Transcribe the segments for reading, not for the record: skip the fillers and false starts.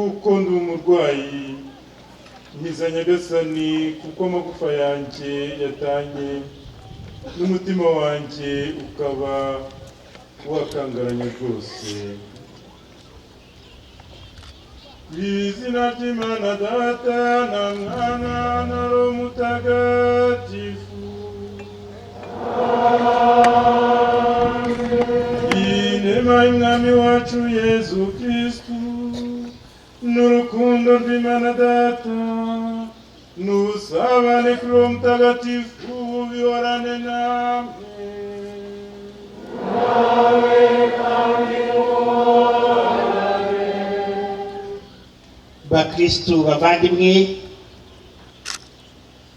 kuko ndi umurwayi, nkiza Nyagasani kuko amagufa yanjye yatanye n'umutima wanjye ukaba wakangaranye rwose. Izina ry'Imana Data na Mwana na Roho Mutagatifu. Inema y'Umwami wacu Yezu Kristu n'urukundo rw'Imana Data n'ubusabane kuri Roho Mutagatifu bihorane namwe. Bakristu bavandimwe,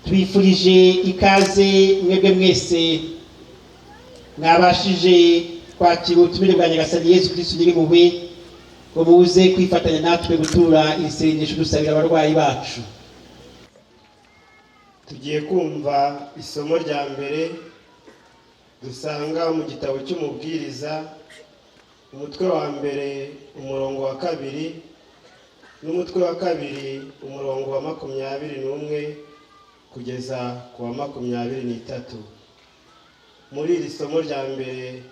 twifurije ikaze mwebwe mwese mwabashije kwakira ubutumire bwa Nyagasani Yezu Kristu nyir'impuhwe ngo muze kwifatanya natwe gutura isengesho dusabira abarwayi bacu. Tugiye kumva isomo rya mbere dusanga mu gitabo cy'umubwiriza, umutwe wa mbere umurongo wa 2 n'umutwe wa 2 umurongo wa 21 kugeza ku wa 23. Muri iri somo rya mbere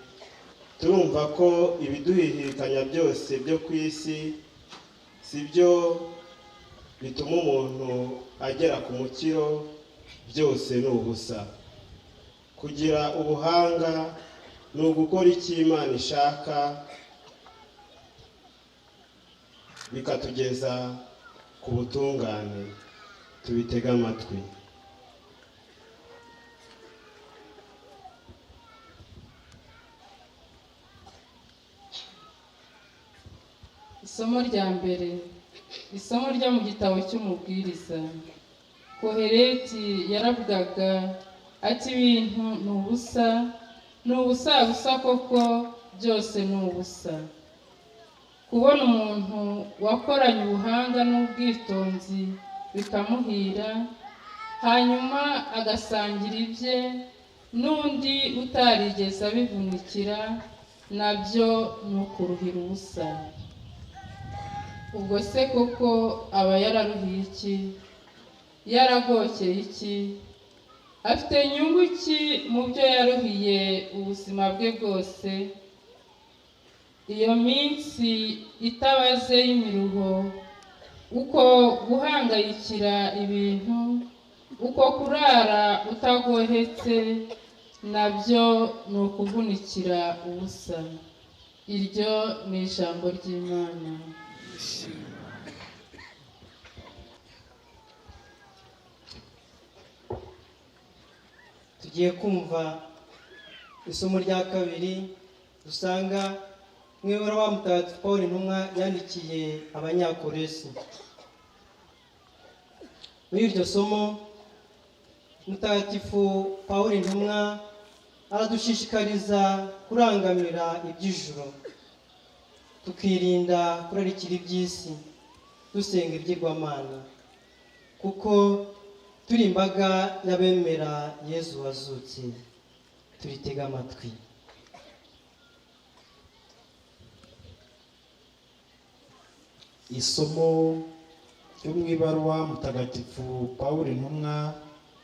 turumva ko ibiduhihikanya byose byo ku isi si byo bituma umuntu agera ku mukiro, byose ni ubusa. Kugira ubuhanga ni ugukora icyo Imana ishaka bikatugeza ku butungane. Tubitega amatwi. Isomo rya mbere, isomo ryo mu gitabo cy'umubwiriza. Kohereti yaravugaga ati ibintu ni ubusa, ni ubusa busa koko, byose ni ubusa. Kubona umuntu wakoranye ubuhanga n'ubwitonzi bikamuhira, hanyuma agasangira ibye n'undi utarigeze abivunikira, nabyo ni ukuruhira ubusa. Ubwo se koko aba yararuhiye iki? Yaragokeye iki? Afite inyungu ki mu byo yaruhiye ubuzima bwe bwose? Iyo minsi itabaze y'imiruho, uko guhangayikira ibintu, uko kurara utagohetse, nabyo ni ukuvunikira ubusa. Iryo ni ijambo ry'Imana. Tugiye kumva isomo rya kabiri dusanga mu ibaruwa Mutagatifu Pawulo intumwa yandikiye Abanyakoresi. Muri iryo somo Mutagatifu Pawulo intumwa aradushishikariza kurangamira iby'ijuru, tukirinda kurarikira iby'isi, dusenga ibyigwamana, kuko turi imbaga y'abemera Yezu wazutse. Turitega amatwi. Isomo ryo mu ibaruwa Mutagatifu Pawulo intumwa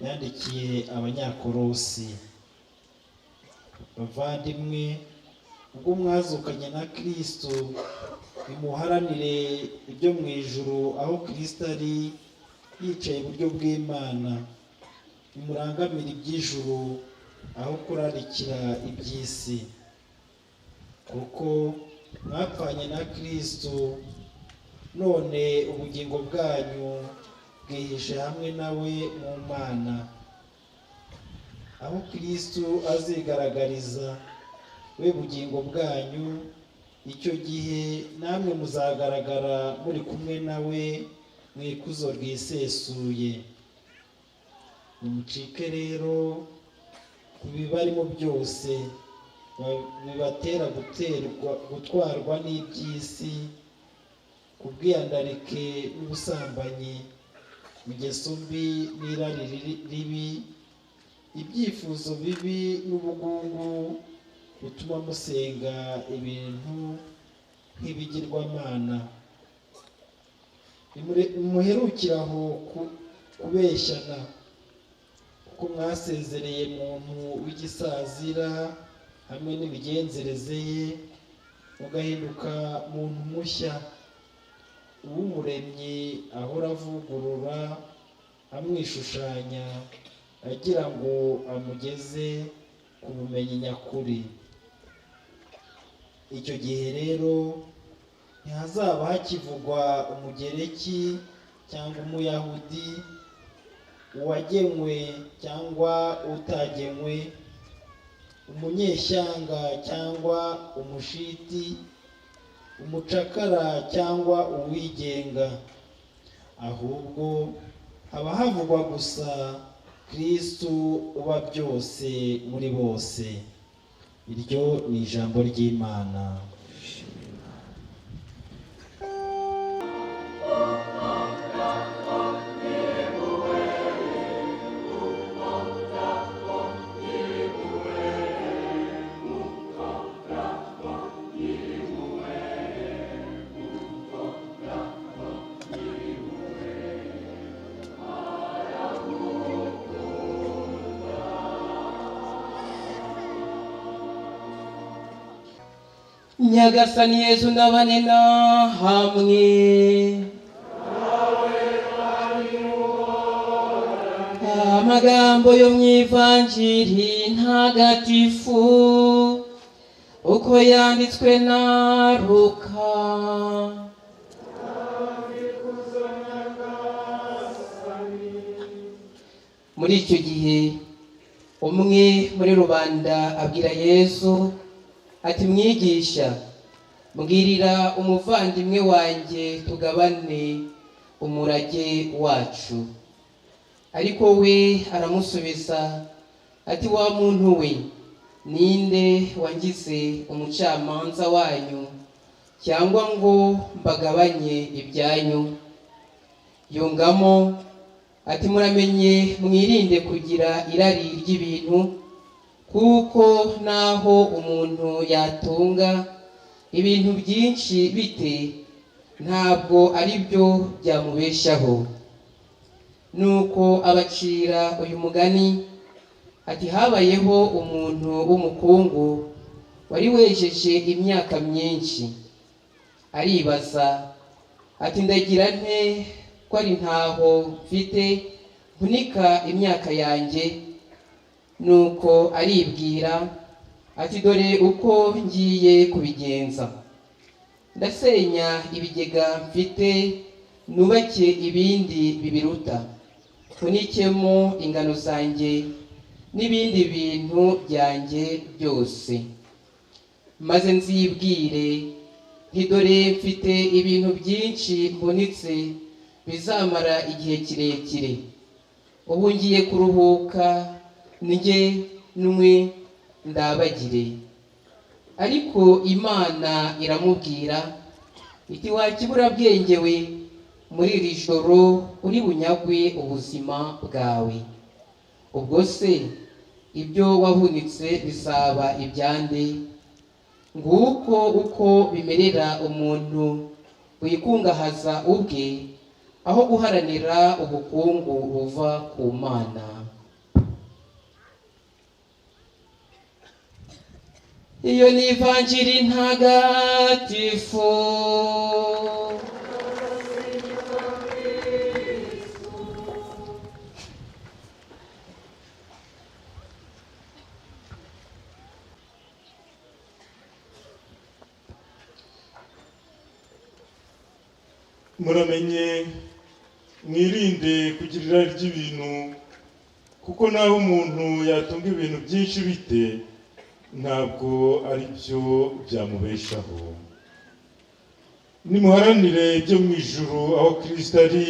yandikiye Abanyakolosi. Bavandimwe, ubwo mwazukanye na Kristo, nimuharanire ibyo mu ijuru aho Kristo ari yicaye iburyo bw'Imana. Nimurangamire iby'ijuru aho kurarikira iby'isi, kuko mwapfanye na Kristo, none ubugingo bwanyu bwihishe hamwe nawe mu Mana. Aho Kristo azigaragariza we bugingo bwanyu, icyo gihe namwe muzagaragara muri kumwe nawe mu ikuzo rwisesuye. Nimucike rero ku bibarimo byose bibatera gutwarwa n'iby'isi, ku bwiyandarike n'ubusambanyi, ingeso mbi n'irari ribi, ibyifuzo bibi n'ubugungu butuma musenga ibintu nk'ibigirwamana. muherukiraho kubeshyana, kuko mwasezereye muntu w'igisazira hamwe n'imigenzereze ye, mugahinduka muntu mushya, uw'umuremyi ahora avugurura amwishushanya, agira ngo amugeze ku bumenyi nyakuri. Icyo gihe rero ntihazaba hakivugwa umugereki cyangwa umuyahudi, uwagenywe cyangwa utagenywe, umunyeshyanga cyangwa umushiti, umucakara cyangwa uwigenga, ahubwo haba havugwa gusa Kristo uba byose muri bose. Iryo ni ijambo ry'Imana. Nyagasani Yesu nabane na hamwe. Amagambo yo mu Ivanjiri ntagatifu uko yanditswe na Luka. Muri icyo gihe umwe muri rubanda abwira Yesu ati, mwigisha, mbwirira umuvandimwe wanjye tugabane umurage wacu. Ariko we aramusubiza ati, wa muntu we, ninde wangize umucamanza wanyu cyangwa ngo mbagabanye ibyanyu? Yungamo ati, muramenye mwirinde kugira irari ry'ibintu, kuko naho umuntu yatunga ibintu byinshi bite, ntabwo ari byo byamubeshaho. Nuko abacira uyu mugani ati, habayeho umuntu w'umukungu wari wejeje imyaka myinshi. Aribaza ati, ndagira nte ko ari ntaho mfite mpunika imyaka yanjye? Nuko aribwira ati, dore uko ngiye kubigenza. Ndasenya ibigega mfite, nubake ibindi bibiruta, mpunikemo ingano zanjye n'ibindi bintu byanjye byose. Maze nzibwire nti, dore mfite ibintu byinshi mbonetse bizamara igihe kirekire. Ubu ngiye kuruhuka, njye n'umwe ndabagire. Ariko Imana iramubwira iti, wa kiburabwenge we, muri iri joro uri bunyagwe ubuzima bwawe. Ubwo se ibyo wahunitse bizaba ibyande? Nguko uko bimerera umuntu wikungahaza ubwe, aho guharanira ubukungu buva ku Mana. Iyo ni Ivanjiri ntagatifu. Muramenye mwirinde kugira irari ry'ibintu, kuko naho umuntu yatunga ibintu byinshi bite, ntabwo ari byo byamubeshaho. Nimuharanire ibyo mu ijuru, aho Kristo ari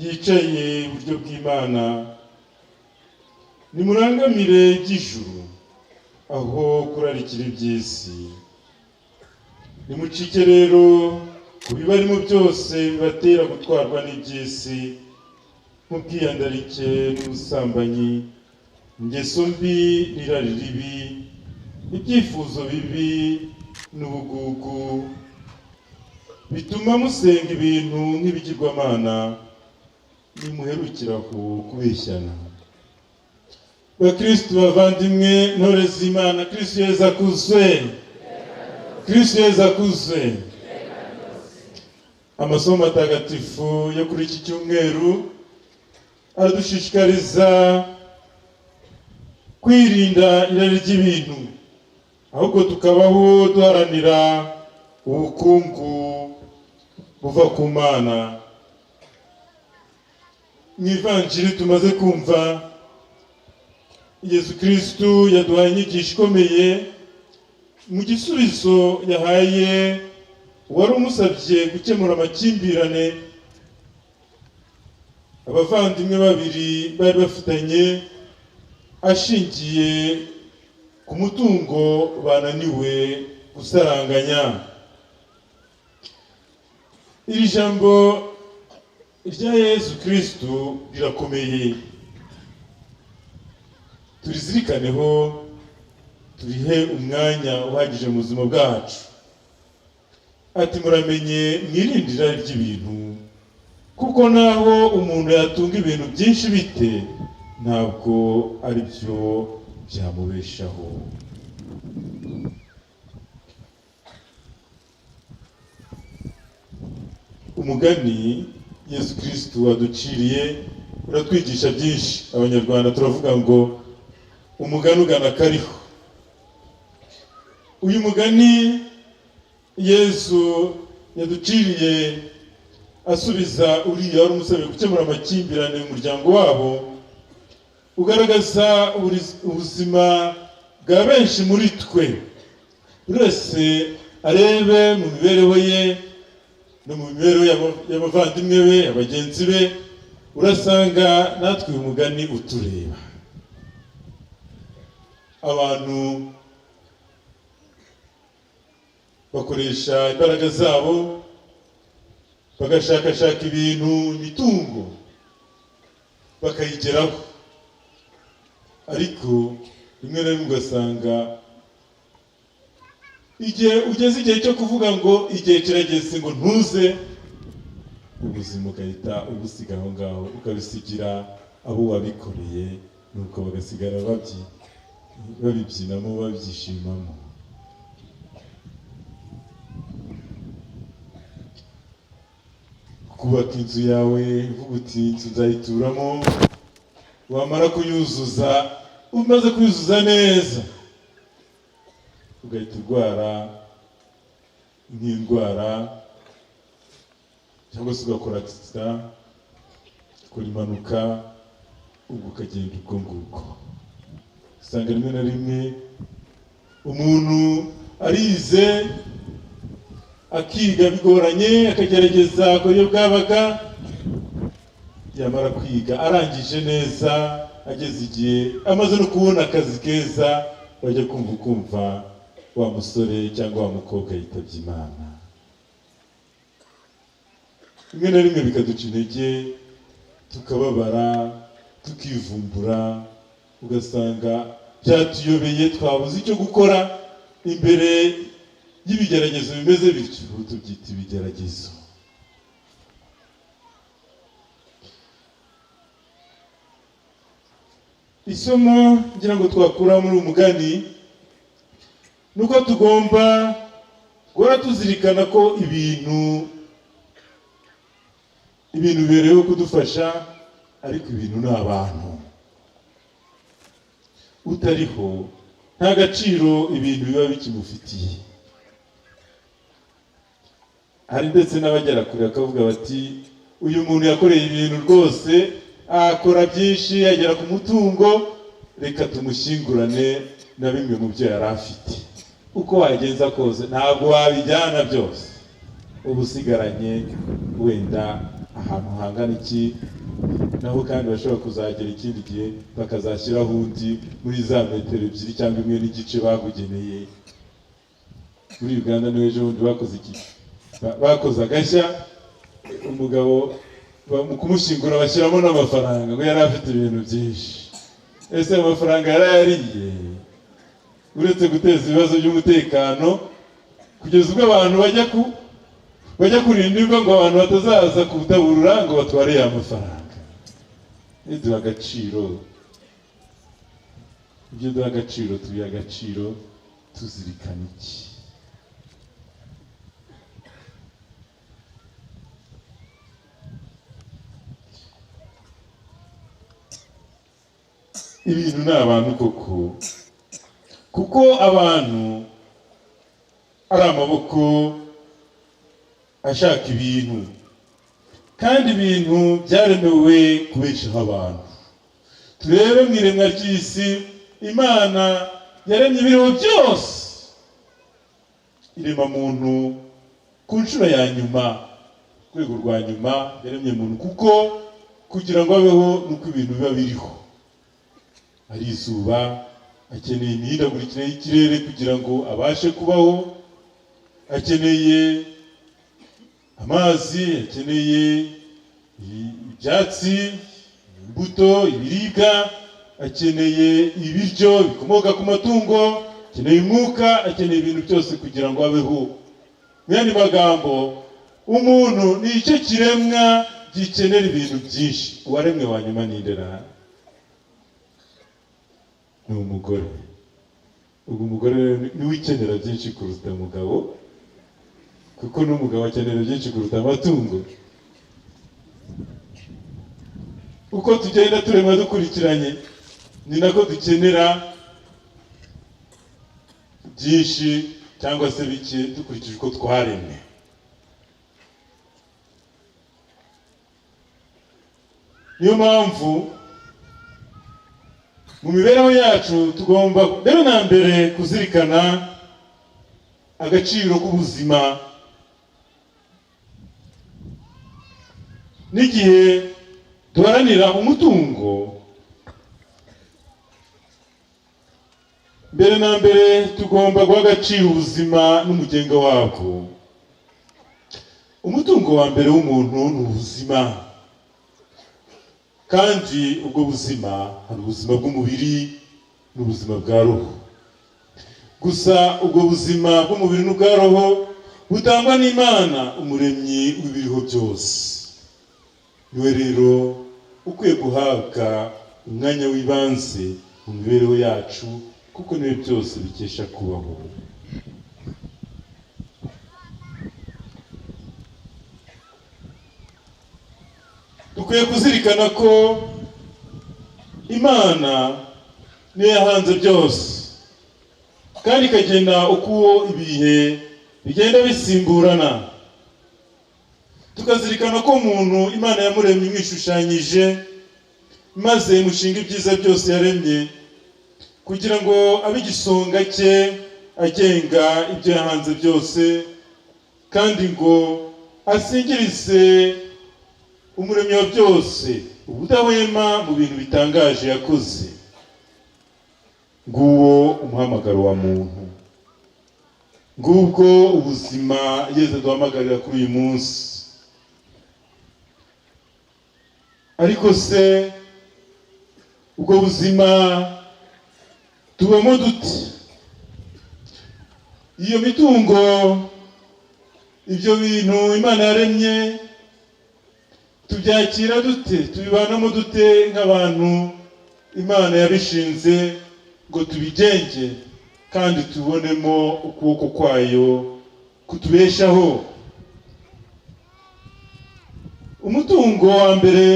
yicaye iburyo bw'Imana. Nimurangamire iby'ijuru, aho kurarikira iby'isi. Nimucike rero ku bibarimo byose bibatera gutwarwa n'iby'isi, nk'ubwiyandarike n'ubusambanyi, ingeso mbi n'irari ribi, ibyifuzo bibi n'ubugugu. bituma musenga ibintu nk'ibigirwamana, nimuherukiraho kubeshyana. Bakristo bavandimwe, ntore z'Imana, Kristo Yesu akuzwe. Kristo Yesu akuzwe. Amasomo matagatifu yo kuri iki cyumweru aradushishikariza kwirinda irari ry'ibintu, ahubwo tukabaho duharanira ubukungu buva ku Mana. Mu ivanjiri tumaze kumva, Yesu Kristo yaduhaye inyigisho ikomeye mu gisubizo yahaye wari umusabye gukemura amakimbirane abavandimwe babiri bari bafitanye ashingiye ku mutungo bananiwe gusaranganya. Iri jambo rya Yesu Kristo rirakomeye, turizirikaneho, turihe umwanya uhagije mu buzima bwacu. Ati muramenye mwirinde irari ry'ibintu, kuko naho umuntu yatunga ibintu byinshi bite, ntabwo ari byo byamubeshaho. Umugani Yesu Kristo waduciriye uratwigisha byinshi. Abanyarwanda turavuga ngo umugani ugana kariho. Uyu mugani Yesu yaduciriye asubiza uriya wari umusabye gukemura amakimbirane mu muryango wabo, ugaragaza ubuzima bwa benshi muri twe. Buri wese arebe mu mibereho ye no mu mibereho y'abavandimwe be, abagenzi be, urasanga natwe uyu mugani utureba. Abantu bakoresha imbaraga zabo bagashakashaka ibintu, imitungo bakayigeraho, ariko rimwe na rimwe ugasanga igihe ugeze igihe cyo kuvuga ngo igihe kirageze ngo ntuze, ubuzima ugahita ubusiga aho ngaho, ukabisigira abo wabikoreye, nuko bagasigara babibyinamo, babyishimamo. Kubaka inzu yawe uvuga uti inzu nzayituramo, wamara kuyuzuza, umaze kuyuzuza neza ugahita urwara nk'indwara, cyangwa se ugakora accident, ukora impanuka, ubwo ukagenda ubwo ngubwo. Usanga rimwe na rimwe umuntu arize akiga bigoranye, akagerageza ko iyo bwabaga, yamara kwiga arangije neza, ageze igihe amaze no kubona akazi keza, bajya kumva wa musore cyangwa wa mukobwa yitabye Imana. Rimwe na rimwe bikaduca intege, tukababara, tukivumbura, ugasanga byatuyobeye, twabuze icyo gukora imbere y'ibigeragezo bimeze bityo. Tubyita ibigeragezo. Isomo ngira ngo twakura muri umugani nuko tugomba guhora tuzirikana ko ibintu bibereyeho kudufasha, ariko ibintu ni abantu. Utariho nta gaciro ibintu biba bikimufitiye. Hari ndetse n'abagera kure bakavuga bati uyu muntu yakoreye ibintu rwose, akora byinshi, agera ku mutungo, reka tumushyingurane na bimwe mu byo yari afite. Uko wagenza kose ntabwo wabijyana byose, uba usigaranye wenda ahantu hangana iki, naho kandi bashobora kuzagera ikindi gihe bakazashyiraho undi muri za metero 2 cyangwa 1 n'igice bagugeneye. Muri Uganda niwe ejo bundi bakoze agashya, umugabo mu kumushyingura bashyiramo n'amafaranga ngo yari afite ibintu byinshi. Ese amafaranga yarayariye, uretse guteza ibibazo by'umutekano, kugeza ubwo abantu bajya bajya kurindirwa ngo abantu batazaza kutaburura ngo batware ya mafaranga. Duha agaciro, ibyo duha agaciro tubiha agaciro tuzirikana iki? Ibintu ni abantu koko, kuko abantu ari amaboko ashaka ibintu, kandi ibintu byaremewe kubeshaho abantu. Turebe mu iremwa ry'isi, Imana yaremye ibiriho byose, irema muntu ku nshuro ya nyuma, rwego rwa nyuma yaremye muntu, kuko kugira ngo abeho nuko ibintu biba biriho. Ari izuba, akeneye imihindagurikire y'ikirere kugira ngo abashe kubaho, akeneye amazi, akeneye ibyatsi, imbuto, ibiribwa, akeneye ibiryo bikomoka ku matungo, akeneye umwuka, akeneye ibintu byose kugira ngo abeho. Mu yandi magambo, umuntu ni icyo kiremwa gikenera ibintu byinshi. Uwaremwe wa nyuma ni ndera, ni umugore. Ubwo umugore niwe ukenera byinshi kuruta umugabo, kuko n'umugabo akenera byinshi kuruta amatungo. Uko tugenda turema dukurikiranye, ni nako dukenera byinshi cyangwa se bike dukurikije uko twaremwe. Niyo mpamvu mu mibereho yacu tugomba mbere na mbere kuzirikana agaciro k'ubuzima, n'igihe duharanira umutungo, mbere na mbere tugomba guha agaciro ubuzima n'umugenga wabwo. Umutungo wa mbere w'umuntu ni ubuzima, kandi ubwo buzima hari ubuzima bw'umubiri n'ubuzima bwa roho. Gusa ubwo buzima bw'umubiri n'ubwa roho butangwa n'Imana, umuremyi w'ibiriho byose. Niwe rero ukwiye guhabwa umwanya w'ibanze mu mibereho yacu, kuko niwe byose bikesha kubaho. Dukwiye kuzirikana ko Imana niyo yahanze byose, kandi ikagena uko ibihe bigenda bisimburana. Tukazirikana ko umuntu Imana yamuremye imwishushanyije, maze imushinga ibyiza byose yaremye, kugira ngo abe igisonga cye agenga ibyo yahanze byose, kandi ngo asingirize umuremyi wa byose ubudahwema mu bintu bitangaje yakoze. Nguwo umuhamagaro wa muntu, ngubwo ubuzima Yesu aduhamagarira kuri uyu munsi. Ariko se ubwo buzima tubamo dute? Iyo mitungo, ibyo bintu Imana yaremye, tubyakira dute? Tubibanamo dute nk'abantu Imana yabishinze ngo tubigenge, kandi tubonemo ukuboko kwayo kutubeshaho? Umutungo wa mbere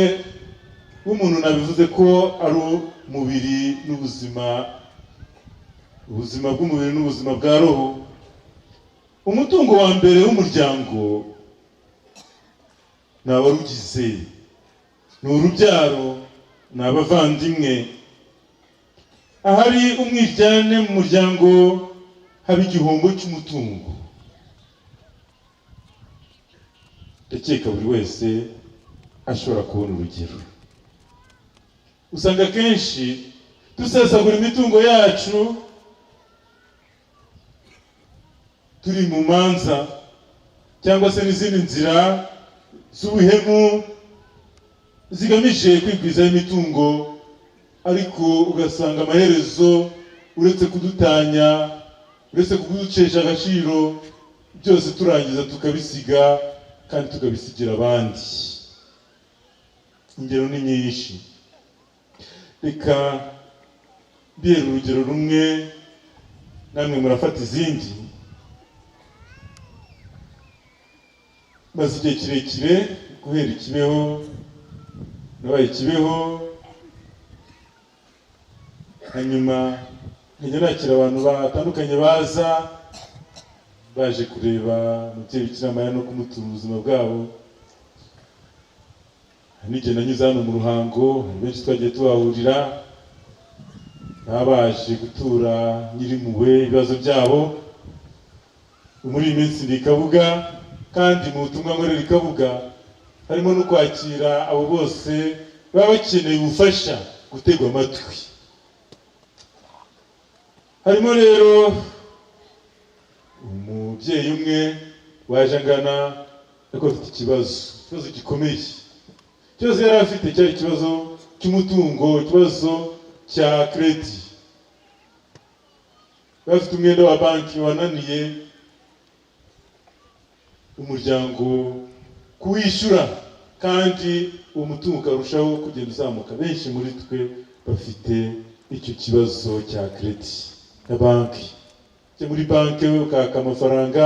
w'umuntu nabivuze ko ari umubiri n'ubuzima, ubuzima bw'umubiri n'ubuzima bwa roho. Umutungo wa mbere w'umuryango ni abarugize, ni urubyaro, ni abavandimwe. Ahari umwiryane mu muryango haba igihombo cy'umutungo. Ndakeka buri wese ashobora kubona urugero. Usanga kenshi dusesagura imitungo yacu, turi mu manza cyangwa se n'izindi nzira z'ubuhemu zigamije kwigwizaho imitungo, ariko ugasanga amaherezo uretse kudutanya, uretse kuducesha agaciro, byose turangiza tukabisiga kandi tukabisigira abandi. Ingero ni nyinshi, reka mbere urugero rumwe namwe murafata izindi. Maze igihe kirekire guhera ikibeho, nabaye ikibeho, hanyuma nkajya nakira abantu batandukanye baje kureba umubyeyi Bikira Mariya no kumutura ubuzima bwabo. N'igihe nanyuze hano mu Ruhango, benshi twagiye tuhahurira, baje gutura Nyirimpuhwe ibibazo byabo. Muri iyi minsi ndi Kabuga, kandi mu butumwa nkorera Kabuga harimo no kwakira abo bose baba bakeneye ubufasha, gutegwa amatwi. Harimo rero umubyeyi umwe waje angana ariko afite ikibazo gikomeye. Ikibazo yari afite cyari ikibazo cy'umutungo, ikibazo cya kredi. Bafite umwenda wa banki wananiye umuryango kuwishyura, kandi uwo mutungo ukarushaho kugenda uzamuka. Benshi muri twe bafite icyo kibazo cya kredi na banki. Cyo muri banki ukaka amafaranga,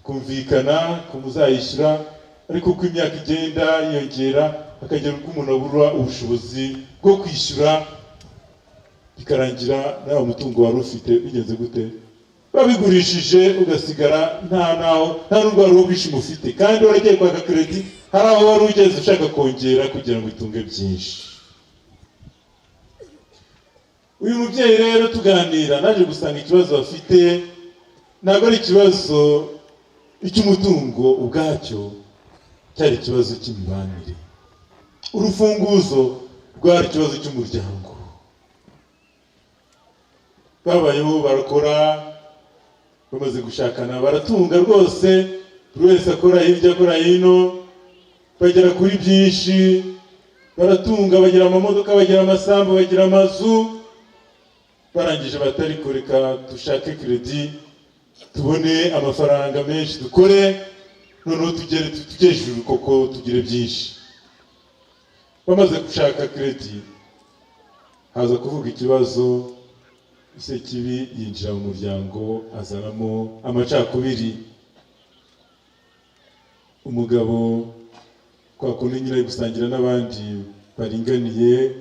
kumvikana ko muzayishyura, ariko uko imyaka igenda yiyongera akagera ubwo umuntu abura ubushobozi bwo kwishyura, bikarangira nawe umutungo wari ufite bigenze gute, babigurishije ugasigara nta n'ubwo wari ubwishyu ufite, kandi waragiye kwaka kredi, hari aho wari ugeze ushaka kongera kugira ngo itunge byinshi. Uyu mubyeyi rero tuganira, naje gusanga ikibazo afite ntabwo ari ikibazo icy'umutungo ubwacyo, cyari ikibazo cy'imibanire. Urufunguzo rwari ikibazo cy'umuryango. Babayeho barakora, bamaze gushakana baratunga rwose, buri wese akora hirya akora hino, bagera kuri byinshi, baratunga, bagira amamodoka, bagira amasambu, bagira amazu. Barangije batari kureka dushake kredi, tubone amafaranga menshi, dukore, noneho tugejuru koko tugire byinshi. Bamaze gushaka kredi, haza kuvuga ikibazo, ise kibi yinjira mu muryango, azanamo amacakubiri. Umugabo kwa kundi nyine gusangira n'abandi baringaniye,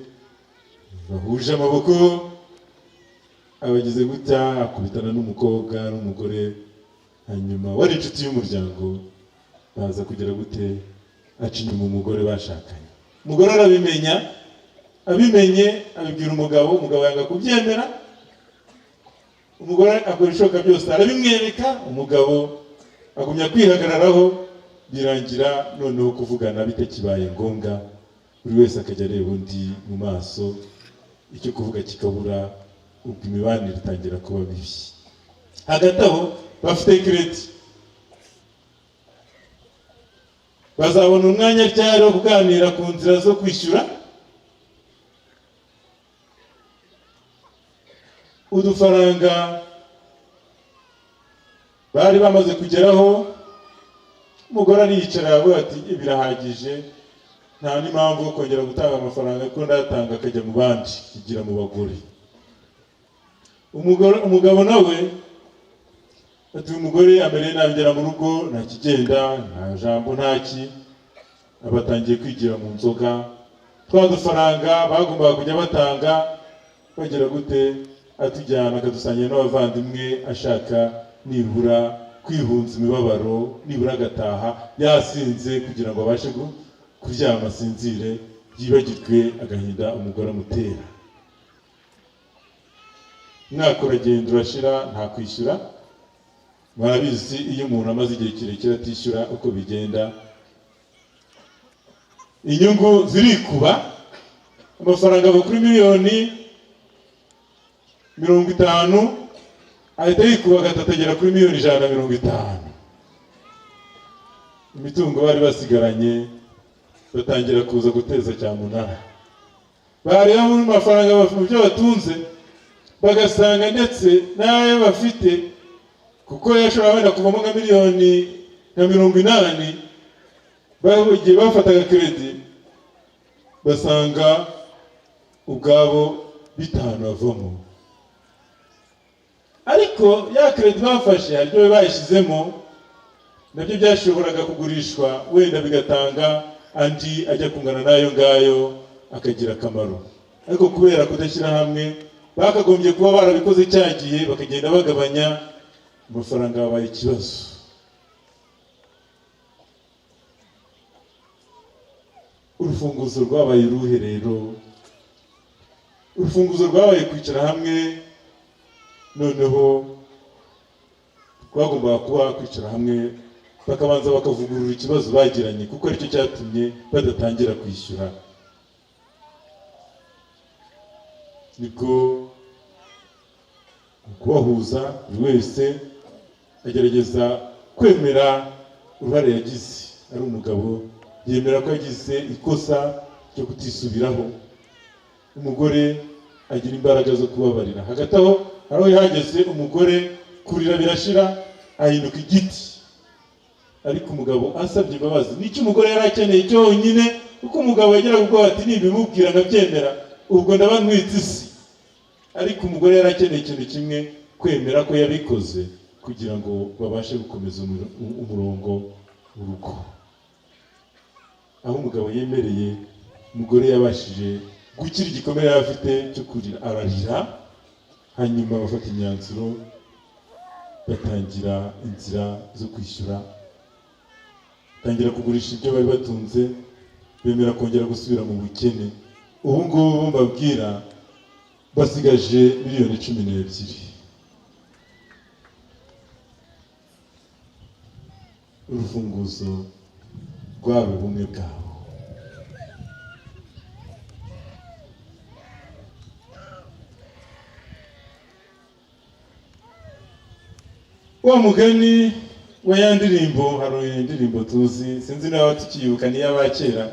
bahuje amaboko, abagize gutya akubitana n'umukobwa n'umugore, hanyuma wari inshuti y'umuryango baza kugira gute, aca inyuma umugore bashakanye. Umugore arabimenya, abimenye abibwira umugabo, umugabo yanga kubyemera. Umugore akora ishoka byose arabimwereka, umugabo agumya kwihagararaho, birangira noneho kuvugana bitakibaye ngombwa, buri wese akajya areba undi mu maso, icyo kuvuga kikabura, ubwo imibanire itangira kuba bibi. Hagati aho bafite kredi, bazabona umwanya ryari wo kuganira ku nzira zo kwishyura. Udufaranga bari bamaze kugeraho, umugore ariyicara avuga ati birahagije, nta n'impamvu yo kongera gutanga amafaranga kuko ndatanga akajya mu bandi, kigira mu bagore. Umugabo nawe ati umugore amereye nabi, ngera mu rugo nta kigenda, nta jambo ntaki, abatangiye kwigira mu nzoga. Twa dufaranga bagombaga kujya batanga, bagira gute, atujyana akadusangira n'abavandimwe, ashaka nibura kwihunza imibabaro, nibura agataha yasinze kugira ngo abashe kuryama asinzire, yibagirwe agahinda umugore amutera. Umwaka uragenda urashira, nta kwishyura. Murabizi iyo umuntu amaze igihe kirekire atishyura uko bigenda, inyungu zirikuba, amafaranga ava kuri miliyoni 50 ahita yikuba agatagera kuri miliyoni 150. Imitungo bari basigaranye batangira kuza guteza cyamunara. Bareba mu mafaranga bafite batunze, bagasanga ndetse nayo bafite, kuko yashobora wenda kuvamo nka miliyoni 80, bagiye bafataga kredi basanga ubwabo bitanu bavamo, ariko ya kredi bafashe hari ibyo bayishyizemo nabyo byashoboraga kugurishwa wenda bigatanga andi ajya kungana nayo ngayo akagira akamaro. Ariko kubera kudashyira hamwe bakagombye kuba barabikoze cyagiye bakagenda bagabanya amafaranga yabaye ikibazo. Urufunguzo rwabaye uruhe rero? Urufunguzo rwabaye kwicara hamwe, noneho twagombaga kuba kwicara hamwe bakabanza bakavugurura ikibazo bagiranye, kuko aricyo cyatumye badatangira kwishyura. Nibwo kubahuza buri wese agerageza kwemera uruhare yagize. Ari umugabo yemera ko yagize ikosa cyo kutisubiraho, umugore agira imbaraga zo kubabarira. Hagati aho hariho yahageze umugore kurira birashira ahinduka igiti, ariko umugabo asabye imbabazi. Nicyo umugore yari akeneye cyonyine, kuko umugabo yageraga ubwo ati nibimubwira nkabyemera ubwo ndaba ntwitse isi. Ariko umugore yari akeneye ikintu kimwe, kwemera ko yabikoze kugira ngo babashe gukomeza umurongo w'urugo. Aho umugabo yemereye, umugore yabashije gukira igikomere yari afite cyo kurira, ararira. Hanyuma bafata imyanzuro, batangira inzira zo kwishyura, batangira kugurisha ibyo bari batunze, bemera kongera gusubira mu bukene. Ubu ngubu mbabwira basigaje miliyoni 12. Urufunguzo rwari ubumwe bwabo. Wa mugani wa ya ndirimbo, hari indirimbo tuzi, sinzi nawe tukiyibuka ni y'abakera,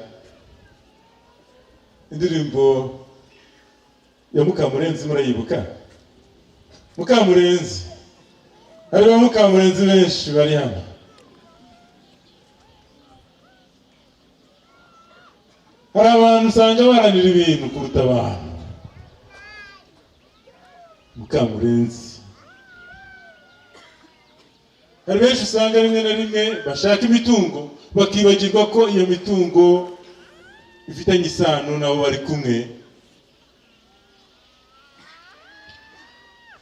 indirimbo ya Mukamurenzi, murayibuka? Mukamurenzi, hari ba Mukamurenzi benshi bari hano. Hari abantu usanga baranira ibintu kuruta abantu. Mukamurenzi, hari benshi usanga rimwe na rimwe bashaka imitungo bakibagirwa ko iyo mitungo ifitanye isano nabo bari kumwe.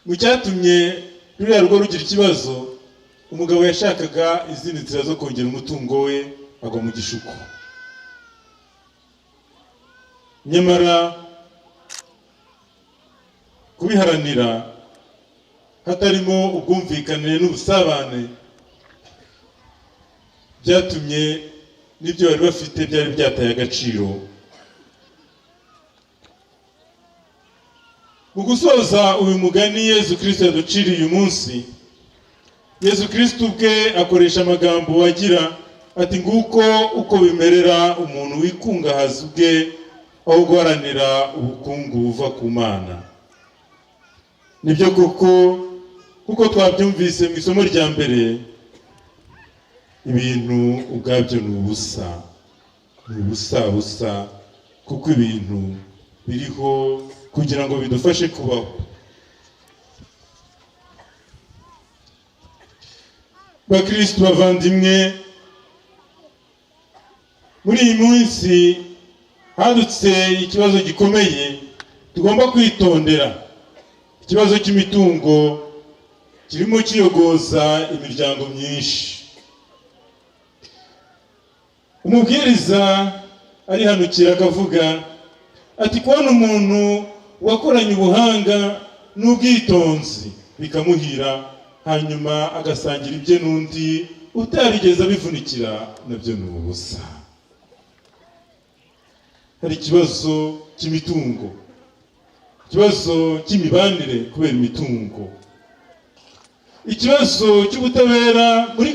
Mu cyatumye ruriya rugo rugira ikibazo, umugabo yashakaga izindi nzira zo kongera umutungo we, agwa mu gishuko. Nyamara kubiharanira hatarimo ubwumvikane n'ubusabane, byatumye n'ibyo bari bafite byari byataye agaciro. Mu gusoza uyu mugani Yezu Kristo yaduciriye uyu munsi, Yezu Kristo ubwe akoresha amagambo agira ati nguko uko bimerera umuntu wikungahaza ubwe aho guharanira ubukungu buva ku Mana. Nibyo kuko twabyumvise mu isomo rya mbere, ibintu ubwabyo ni ubusa, ni ubusa, kuko ibintu biriho kugira ngo bidufashe kubaho. Bakristo bavandimwe, muri iyi munsi hadutse ikibazo gikomeye tugomba kwitondera. Ikibazo cy'imitungo kirimo kiyogoza imiryango myinshi. Umubwiriza arihanukira akavuga ati kubona umuntu wakoranye ubuhanga n'ubwitonzi bikamuhira, hanyuma agasangira ibye n'undi utarigeze abivunikira, nabyo ni ubusa. Hari ikibazo cy'imitungo, ikibazo cy'imibanire kubera imitungo, ikibazo cy'ubutabera muri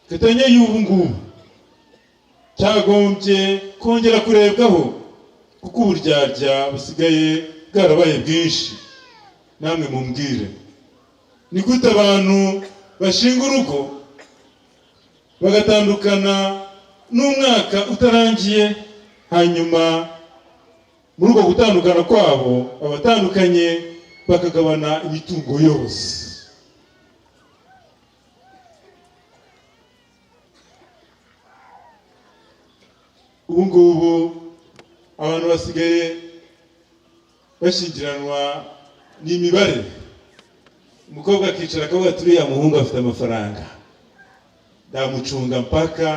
Gatanya y'ubu ngubu cyagombye kongera kurebwaho, kuko uburyarya busigaye bwarabaye bwinshi. Namwe mumbwire, ni gute abantu bashinga urugo bagatandukana n'umwaka utarangiye, hanyuma muri uko gutandukana kwabo abatandukanye bakagabana imitungo yose. Ubu ngubu abantu basigaye bashyingiranwa n'imibare. Umukobwa akicara akavuga ati uriya muhungu afite amafaranga, ndamucunga mpaka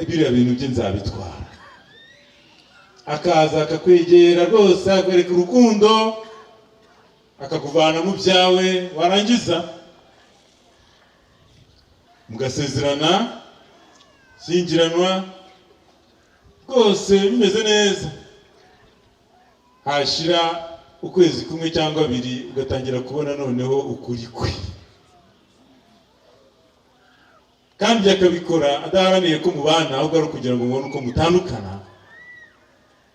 biriya bintu bye nzabitwara. Akaza akakwegera rwose akwereka urukundo, akakuvana mu byawe, warangiza mugasezerana, shyingiranwa rwose bimeze neza. Hashira ukwezi kumwe cyangwa abiri ugatangira kubona noneho ukuri kwe, kandi akabikora adaharaniye ko mubana, ahubwo ari ukugira ngo mubone uko mutandukana,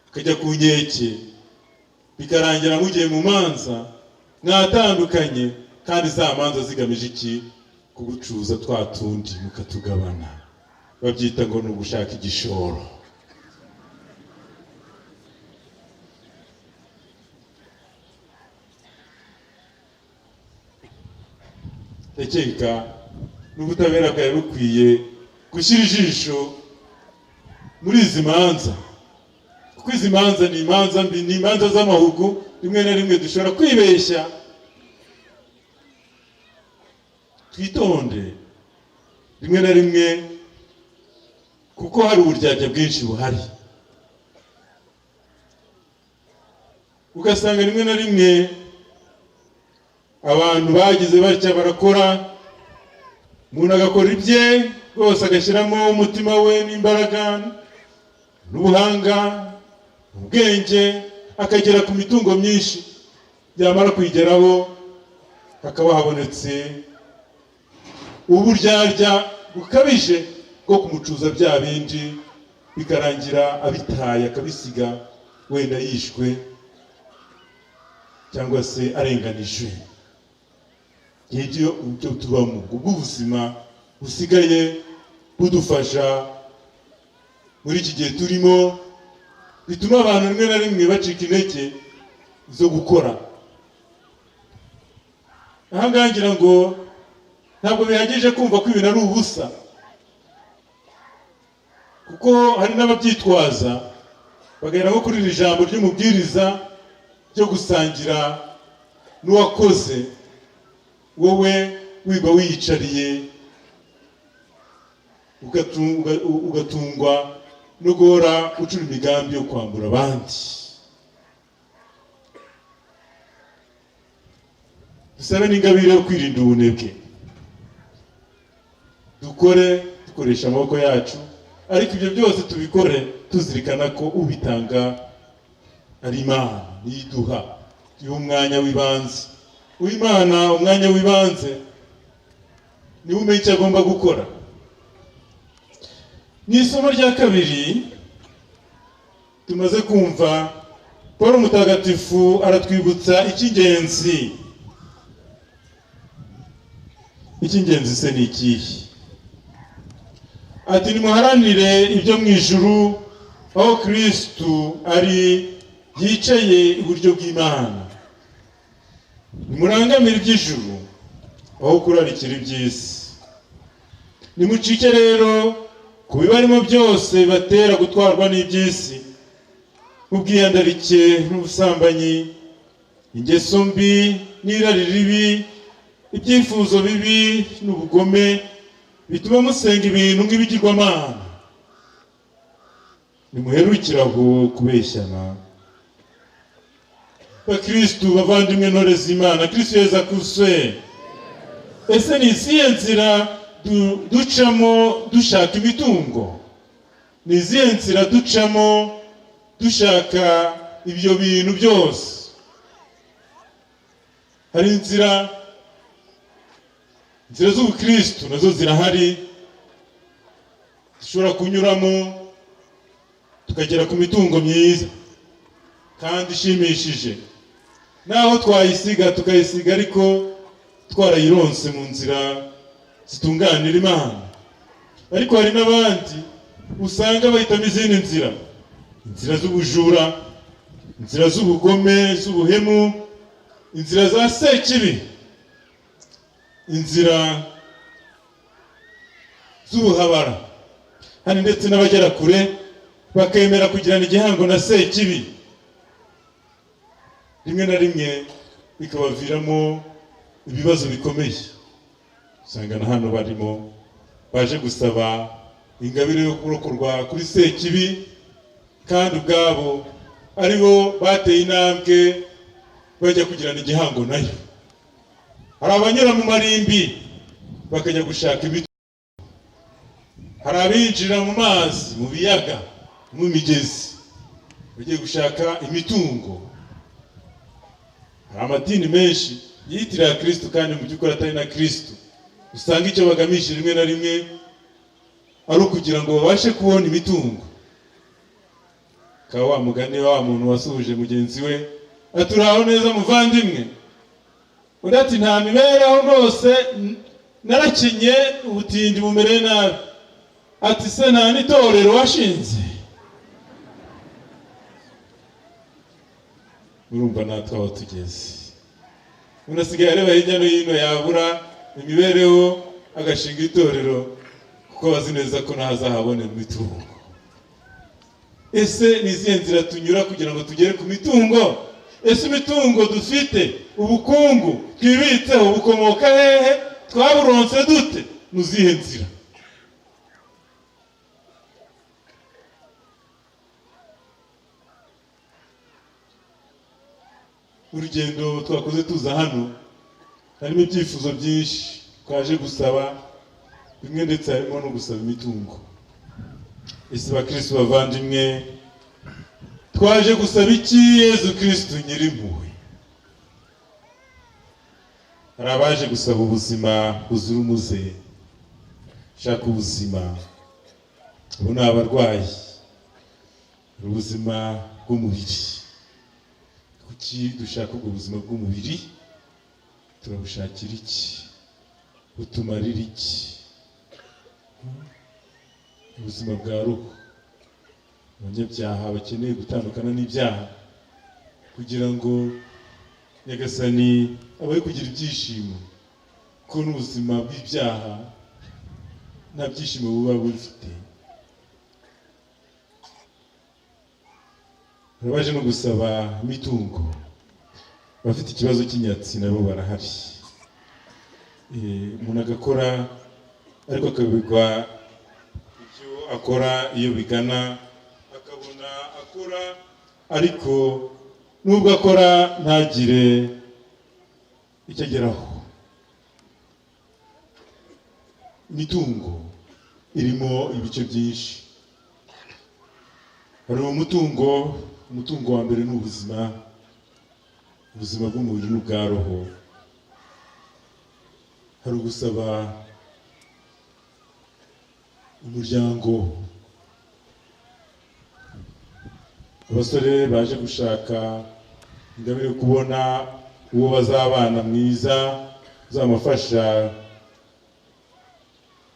ukajya ku nkeke, bikarangira mugiye mu manza mwatandukanye, kandi za manza zigamije iki? Kugucuza twa tundi mukatugabana. Babyita ngo ni ugushaka igishoro. Ndakeka n'ubutabera bwari bukwiye gushyira ijisho muri izi manza, kuko izi manza ni imanza mbi, ni imanza z'amahugu. Rimwe na rimwe dushobora kwibeshya. Twitonde rimwe na rimwe, kuko hari uburyarya bwinshi buhari. Ugasanga rimwe na rimwe abantu bagize batya barakora, umuntu agakora ibye rwose, agashyiramo umutima we n'imbaraga n'ubuhanga ubwenge, akagera ku mitungo myinshi. Byamara kuyigeraho hakaba habonetse uburyarya bukabije bwo kumucuza bya bindi, bikarangira abitaye akabisiga, wenda yishwe cyangwa se arenganijwe. Ibyo ubyo tubamo, ubuzima busigaye budufasha muri iki gihe turimo, bituma abantu rimwe na rimwe bacika intege zo gukora. Aha ngira ngo ntabwo bihagije kumva ko ibintu ari ubusa, kuko hari n'ababyitwaza bagahera nko kuri iri jambo ry'umubwiriza ryo gusangira n'uwakoze, wowe wiba wiyicariye ugatungwa no guhora ucura imigambi yo kwambura abandi. Dusabe n'ingabire yo kwirinda ubunebwe, dukore dukoresha amaboko yacu, ariko ibyo byose tubikore tuzirikana ko ubitanga ari Imana, niduha umwanya w'ibanze. Uw'Imana umwanya w'ibanze ni umenya icyo agomba gukora. Ni isomo rya kabiri tumaze kumva. Paul Mutagatifu aratwibutsa icy'ingenzi. Icy'ingenzi se ni ikihe? Ati nimuharanire ibyo mu ijuru, aho Kristu ari yicaye iburyo bw'Imana. Nimurangamire iby'ijuru aho kurarikira iby'isi. Nimucike rero ku bibarimo byose batera gutwarwa n'iby'isi, ubwiyandarike n'ubusambanyi, ingeso mbi n'irari ribi, ibyifuzo bibi n'ubugome, bituma musenga ibintu nk'ibigirwamana. Nimuherukire aho kubeshyana. Bakristu bavandimwe ntore z'Imana, Kristo Yezu akuzwe. Ese ni izihe nzira ducamo dushaka imitungo? Ni izihe nzira ducamo dushaka ibyo bintu byose? Hari inzira z'ubukristu nazo zirahari, dushobora kunyuramo tukagera ku mitungo myiza kandi ishimishije, naho twayisiga tukayisiga ariko twarayironse mu nzira zitunganira Imana. ariko hari n'abandi usanga bahitamo izindi nzira, inzira z'ubujura, inzira z'ubugome, z'ubuhemu, inzira za sekibi, inzira z'ubuhabara. Hari ndetse n'abagera kure bakemera kugirana igihango na sekibi, rimwe na rimwe bikabaviramo ibibazo bikomeye. Usanga na hano barimo baje gusaba ingabire yo kurokorwa kuri sekibi, kandi ubwabo aribo bateye intambwe bajya kugirana igihango nayo. Hari abanyura mu marimbi bakajya gushaka imitungo, hari abinjira mu mazi, mu biyaga, mu migezi bagiye gushaka imitungo. Hari amadini menshi yiyitirira Kristo kandi mu by'ukuri atari na Kristo, usanga icyo bagamije rimwe na rimwe ari ukugira ngo babashe kubona imitungo. Ka wa mugani wa muntu wasuhuje mugenzi we aturaho neza muvandimwe, undi ati nta mibereho rwose, narakinye ubutindi bumereye nabi. Ati se nta n'itorero washinze? Urumva natwe aho tugeze. Unasigaye areba hirya no hino yabura imibereho agashinga itorero kuko bazi neza ko ntazahabonera imitungo. Ese ni izihe nzira tunyura kugira ngo tugere ku mitungo? Ese imitungo dufite, ubukungu twibitseho bukomoka hehe? Twaburonse dute? Mu zihe nzira? Urugendo twakoze tuza hano harimo ibyifuzo byinshi twaje gusaba, bimwe ndetse harimo no gusaba imitungo. Ese bakristo bavandimwe, twaje gusaba iki Yezu Kristo Nyirimpuhwe? Hari abaje gusaba ubuzima buzira umuze, shaka ubuzima. Abo ni abarwayi, ubuzima bw'umubiri. Kuki dushaka ubwo buzima bw'umubiri? Turabushakira iki? Butumarira iki? Ubuzima bwa roho. Abanyabyaha bakeneye gutandukana n'ibyaha kugira ngo Nyagasani abaye kugira ibyishimo, ko n'ubuzima bw'ibyaha nta byishimo buba bufite. Baje no gusaba imitungo, bafite ikibazo cy'inyatsi nabo barahari. Umuntu agakora ariko akabigwa ibyo akora iyo bigana, akabona akora ariko nubwo akora ntagire icyo ageraho. Imitungo irimo ibice byinshi. Hari umutungo wa mbere ni ubuzima bw'umubiri n'ubwa roho. Hari ugusaba umuryango. Abasore baje gushaka ingabire yo kubona uwo bazabana mwiza, uzamufasha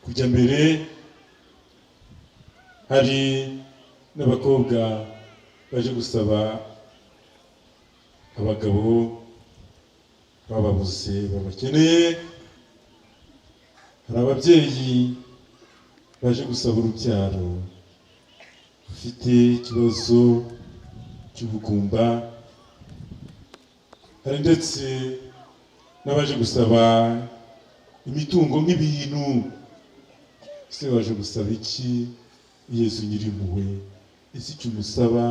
kujya mbere. Hari n'abakobwa baje gusaba abagabo bababuze babakeneye. Hari ababyeyi baje gusaba urubyaro, bafite ikibazo cy'ubugumba. Hari ndetse n'abaje gusaba imitungo nk'ibintu. Ese waje gusaba iki Yezu Nyirimpuhwe? Ese icyo umusaba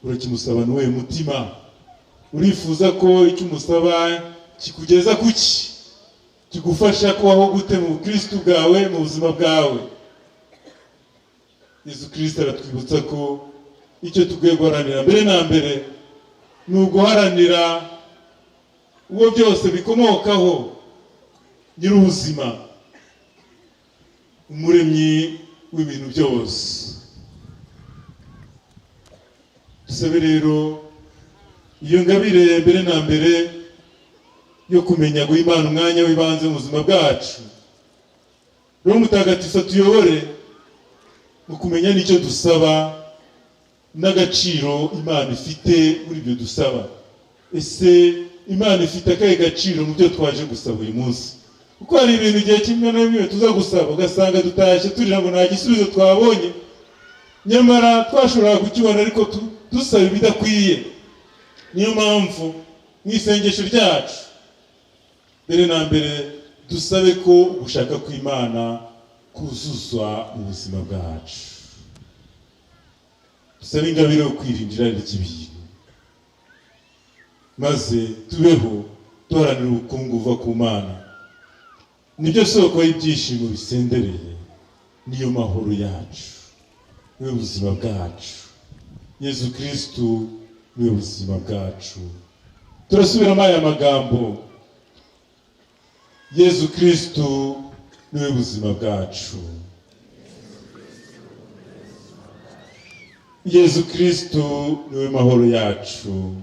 urakimusaba n'uwe mutima? Urifuza ko icyo umusaba kikugeza kuki? Kigufasha kubaho gute mu Kristo bwawe, mu buzima bwawe? Yezu Kristo aratwibutsa ko icyo tugomba guharanira mbere na mbere ni uguharanira uwo byose bikomokaho, nyir'ubuzima, umuremyi w'ibintu byose. Dusabe rero iyo ngabire mbere na mbere yo kumenya guha Imana umwanya w'ibanze mu buzima bwacu, Roho Mutagatifu atuyobore mu kumenya n'icyo dusaba n'agaciro Imana ifite muri ibyo dusaba. Ese Imana ifite akahe gaciro mu byo twaje gusaba uyu munsi? Kuko hari ibintu igihe kimwe na bimwe tuza gusaba ugasanga dutashye turira ngo nta gisubizo twabonye, nyamara twashobora kukibona ariko dusaba ibidakwiye. Niyo mpamvu mu isengesho ryacu mbere na mbere dusabe ko gushaka kw'Imana kuzuzwa mu buzima bwacu. Dusabe ingabire yo kwirindira ibintu, maze tubeho duharanira ubukungu buva ku Mana. Nibyo soko y'ibyishimo bisendereye, niyo mahoro yacu, niyo buzima bwacu. Yesu Kristo niyo buzima bwacu. Turasubiramo aya magambo: Yesu Kristo niwe buzima bwacu. Yesu Kristo niwe mahoro yacu.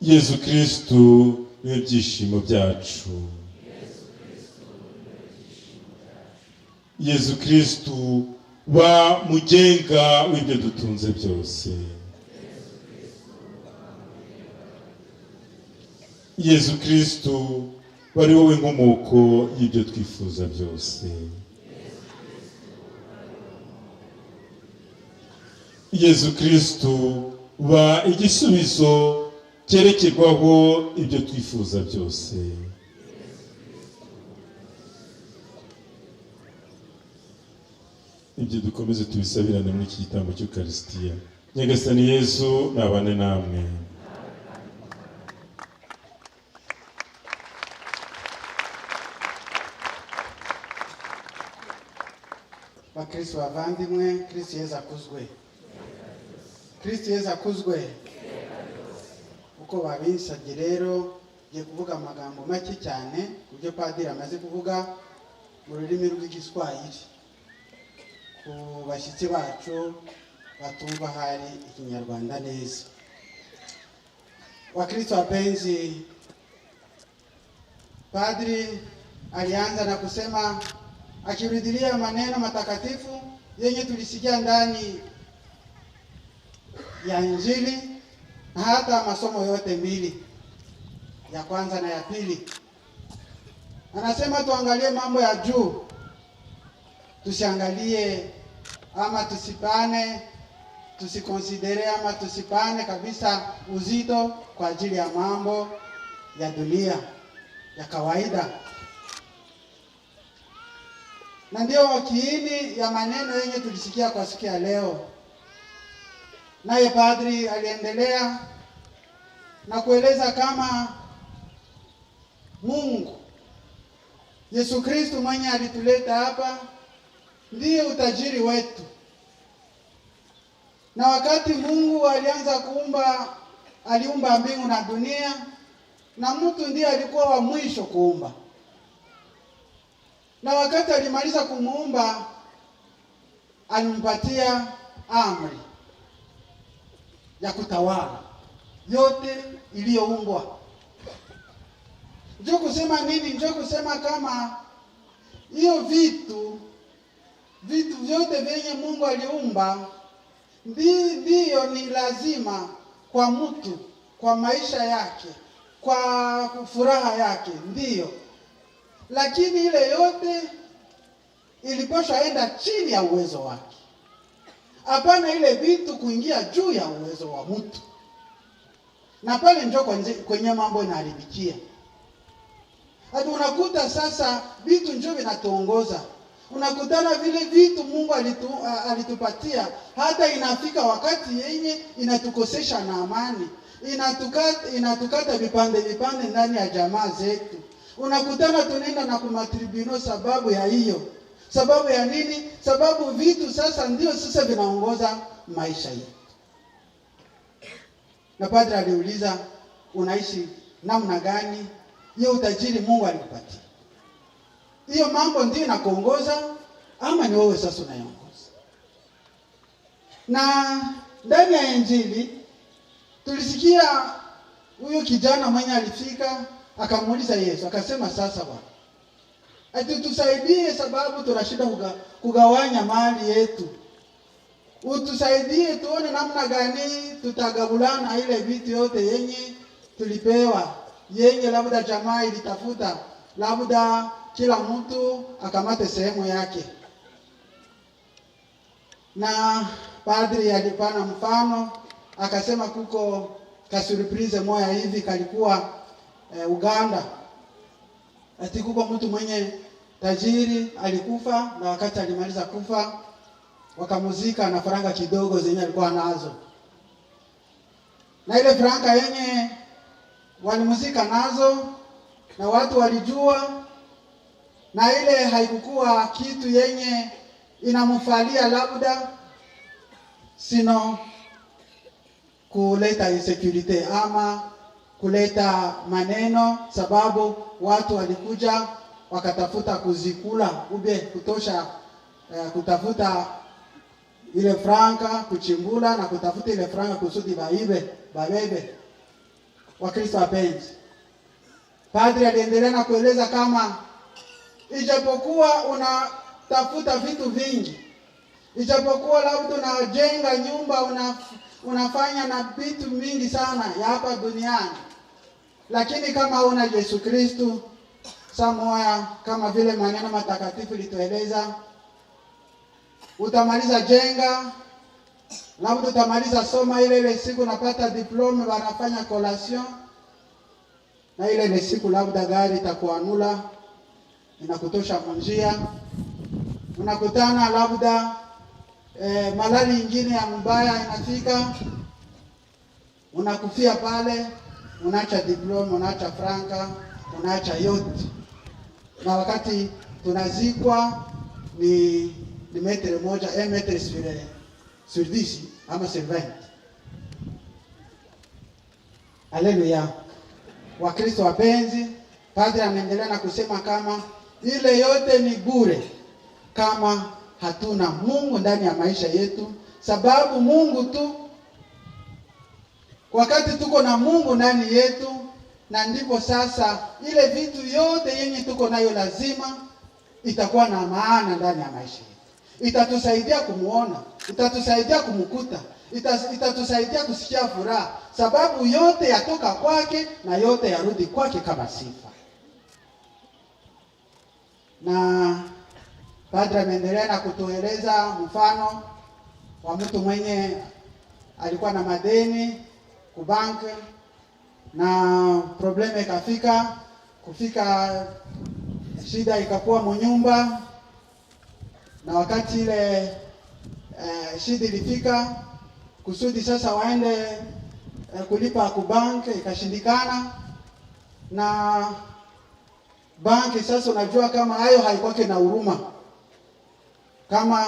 Yesu Kristo niwe byishimo byacu. Yesu Kristo ba mugenga w'ibyo dutunze byose. Yesu Kristo bari wowe nkomoko y'ibyo twifuza byose. Yesu Kristo ba igisubizo cyerekerwaho ibyo twifuza byose. Ibyo dukomeze tubisabirane muri iki gitambo cy'Ukaristiya. Nyagasani Yesu nabane namwe. Bakristo bavandimwe, Kristo Yesu akuzwe. Kristo Yesu akuzwe. Uko babinsabye rero ngiye kuvuga amagambo make cyane kubyo padiri amaze kuvuga mu rurimi rw'Igiswahili ku bashyitsi bacu batumva hari Ikinyarwanda neza. Wakristo wapenzi, padri alianza na kusema akirudilia maneno matakatifu yenye tulisikia ndani ya Injili na hata masomo yote mbili, ya kwanza na ya pili. Anasema tuangalie mambo ya juu, tusiangalie ama tusikonsidere ama tusipane kabisa uzito kwa ajili ya mambo ya dunia ya kawaida. Na ndio kiini ya maneno yenye tulisikia kwa siku ya leo. Naye padri aliendelea na kueleza kama Mungu Yesu Kristo mwenye alituleta hapa ndiye utajiri wetu. Na wakati Mungu alianza kuumba, aliumba mbingu na dunia, na mtu ndiye alikuwa wa mwisho kuumba. Na wakati alimaliza kumuumba, alimpatia amri ya kutawala yote iliyoumbwa. Njoo kusema nini? Njoo kusema kama hiyo vitu vyote vyenye Mungu aliumba ndiyo ni lazima kwa mtu, kwa maisha yake, kwa furaha yake, ndiyo. Lakini ile yote ilipaswa enda chini ya uwezo wake. Hapana ile vitu kuingia juu ya uwezo wa mtu. Na pale njoo kwenye mambo inaharibikia. Hadi unakuta sasa vitu njoo vinatuongoza. Unakutana vile vitu Mungu alitupatia hata inafika wakati yenye inatukosesha na amani. Inatukata vipande ndani ya jamaa zetu. Unakutana tunaenda na kumatribunal sababu ya hiyo. Sababu ya nini? Sababu vitu sasa ndio sasa vinaongoza maisha yetu. Na padri aliuliza, unaishi namna gani? Hiyo utajiri Mungu alikupatia, hiyo mambo ndio inakuongoza ama ni wewe sasa unaiongoza? Na ndani ya Injili tulisikia huyo kijana mwenye alifika akamuuliza Yesu, akasema, sasa Bwana, ati tusaidie, sababu tunashinda kugawanya mali yetu. Utusaidie tuone namna gani tutagabulana ile vitu yote yenye tulipewa, yenye labda jamaa ilitafuta, labda kila mtu akamate sehemu yake. Na padri alipana mfano akasema kuko ka surprise moya hivi kalikuwa Uganda. Ati kuko mtu mwenye tajiri alikufa, na wakati alimaliza kufa wakamuzika na faranga kidogo zenye alikuwa nazo. Na ile faranga yenye walimuzika nazo na watu walijua, na ile haikukuwa kitu yenye inamfalia labda sino kuleta insecurity ama kuleta maneno, sababu watu walikuja wakatafuta kuzikula ube kutosha, kutafuta ile franka, kuchimbula na kutafuta ile franka kusudi babebe. Wakristo wapenzi, padri aliendelea na kueleza kama ijapokuwa unatafuta vitu vingi, ijapokuwa labda unajenga nyumba, unafanya na vitu mingi sana ya hapa duniani, lakini kama una Yesu Kristo, samoya kama vile maneno matakatifu litueleza, utamaliza jenga, labda utamaliza soma ile siku unapata diploma, wanafanya collation, na ile siku labda gari itakuanula, inakutosha munjia, unakutana labda malali nyingine ya mbaya inafika, unakufia pale, unaacha diploma, unaacha franka, unaacha yote. Na wakati tunazikwa ni metre moja, 1 metre sur 10 ama sur 20. Haleluya. Wakristo wapenzi, padri anaendelea na kusema kama ile yote ni bure kama hatuna Mungu ndani ya maisha yetu, sababu Mungu tu, wakati tuko na Mungu ndani yetu, na ndipo sasa ile vitu yote yenye tuko nayo lazima itakuwa na maana ndani ya maisha yetu. Itatusaidia kumuona, itatusaidia kumkuta, itatusaidia kusikia furaha, sababu yote yatoka kwake na yote yarudi kwake kama sifa. Na padre ameendelea na kutueleza mfano wa mtu mwenye alikuwa na madeni kubanki, na probleme kufika shida ikakuwa mnyumba, na wakati ile shida ilifika kusudi sasa waende kulipa kubanki ikashindikana, na banki sasa, unajua kama hayo haikuwake na huruma, kama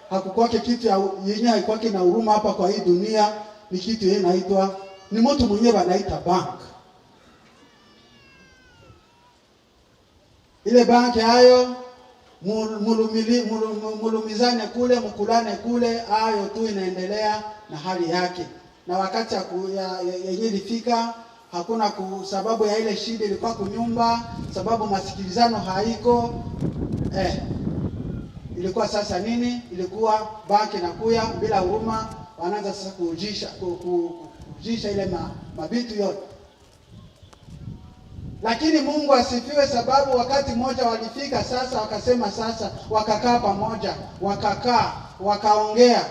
hakukwake kitu yenye haikuwake na huruma hapa kwa hii dunia, ni kitu yenye inaitwa ni mtu mwenyewe anaita bank. Ile banki hayo mulumizane kule, mkulane kule, hayo tu inaendelea na hali yake. Na wakati yenye ilifika, hakuna sababu ya ile shida ilikuwa kunyumba, sababu masikilizano haiko, ilikuwa sasa nini? Ilikuwa banki nakuya bila huruma, wanaanza sasa kujisha ile mabitu yote. Lakini Mungu asifiwe, sababu wakati mmoja walifika sasa, wakasema sasa, wakakaa pamoja, wakaongea,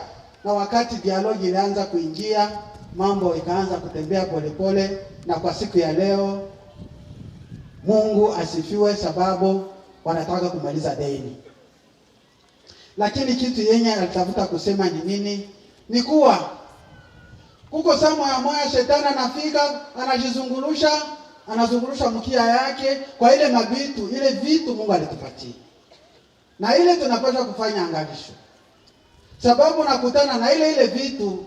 na wakati dialogi ilianza kuingia, mambo ikaanza kutembea polepole, na kwa siku ya leo Mungu asifiwe, sababu wanataka kumaliza deni. Lakini kitu yenye alitafuta kusema ni nini? Ni kuwa kuko samo ya moya shetani anafika, anazungurusha mkia yake kwa ile mabitu, ile vitu Mungu alitupatia. Na ile tunapaswa kufanya angalisho, sababu nakutana na ile vitu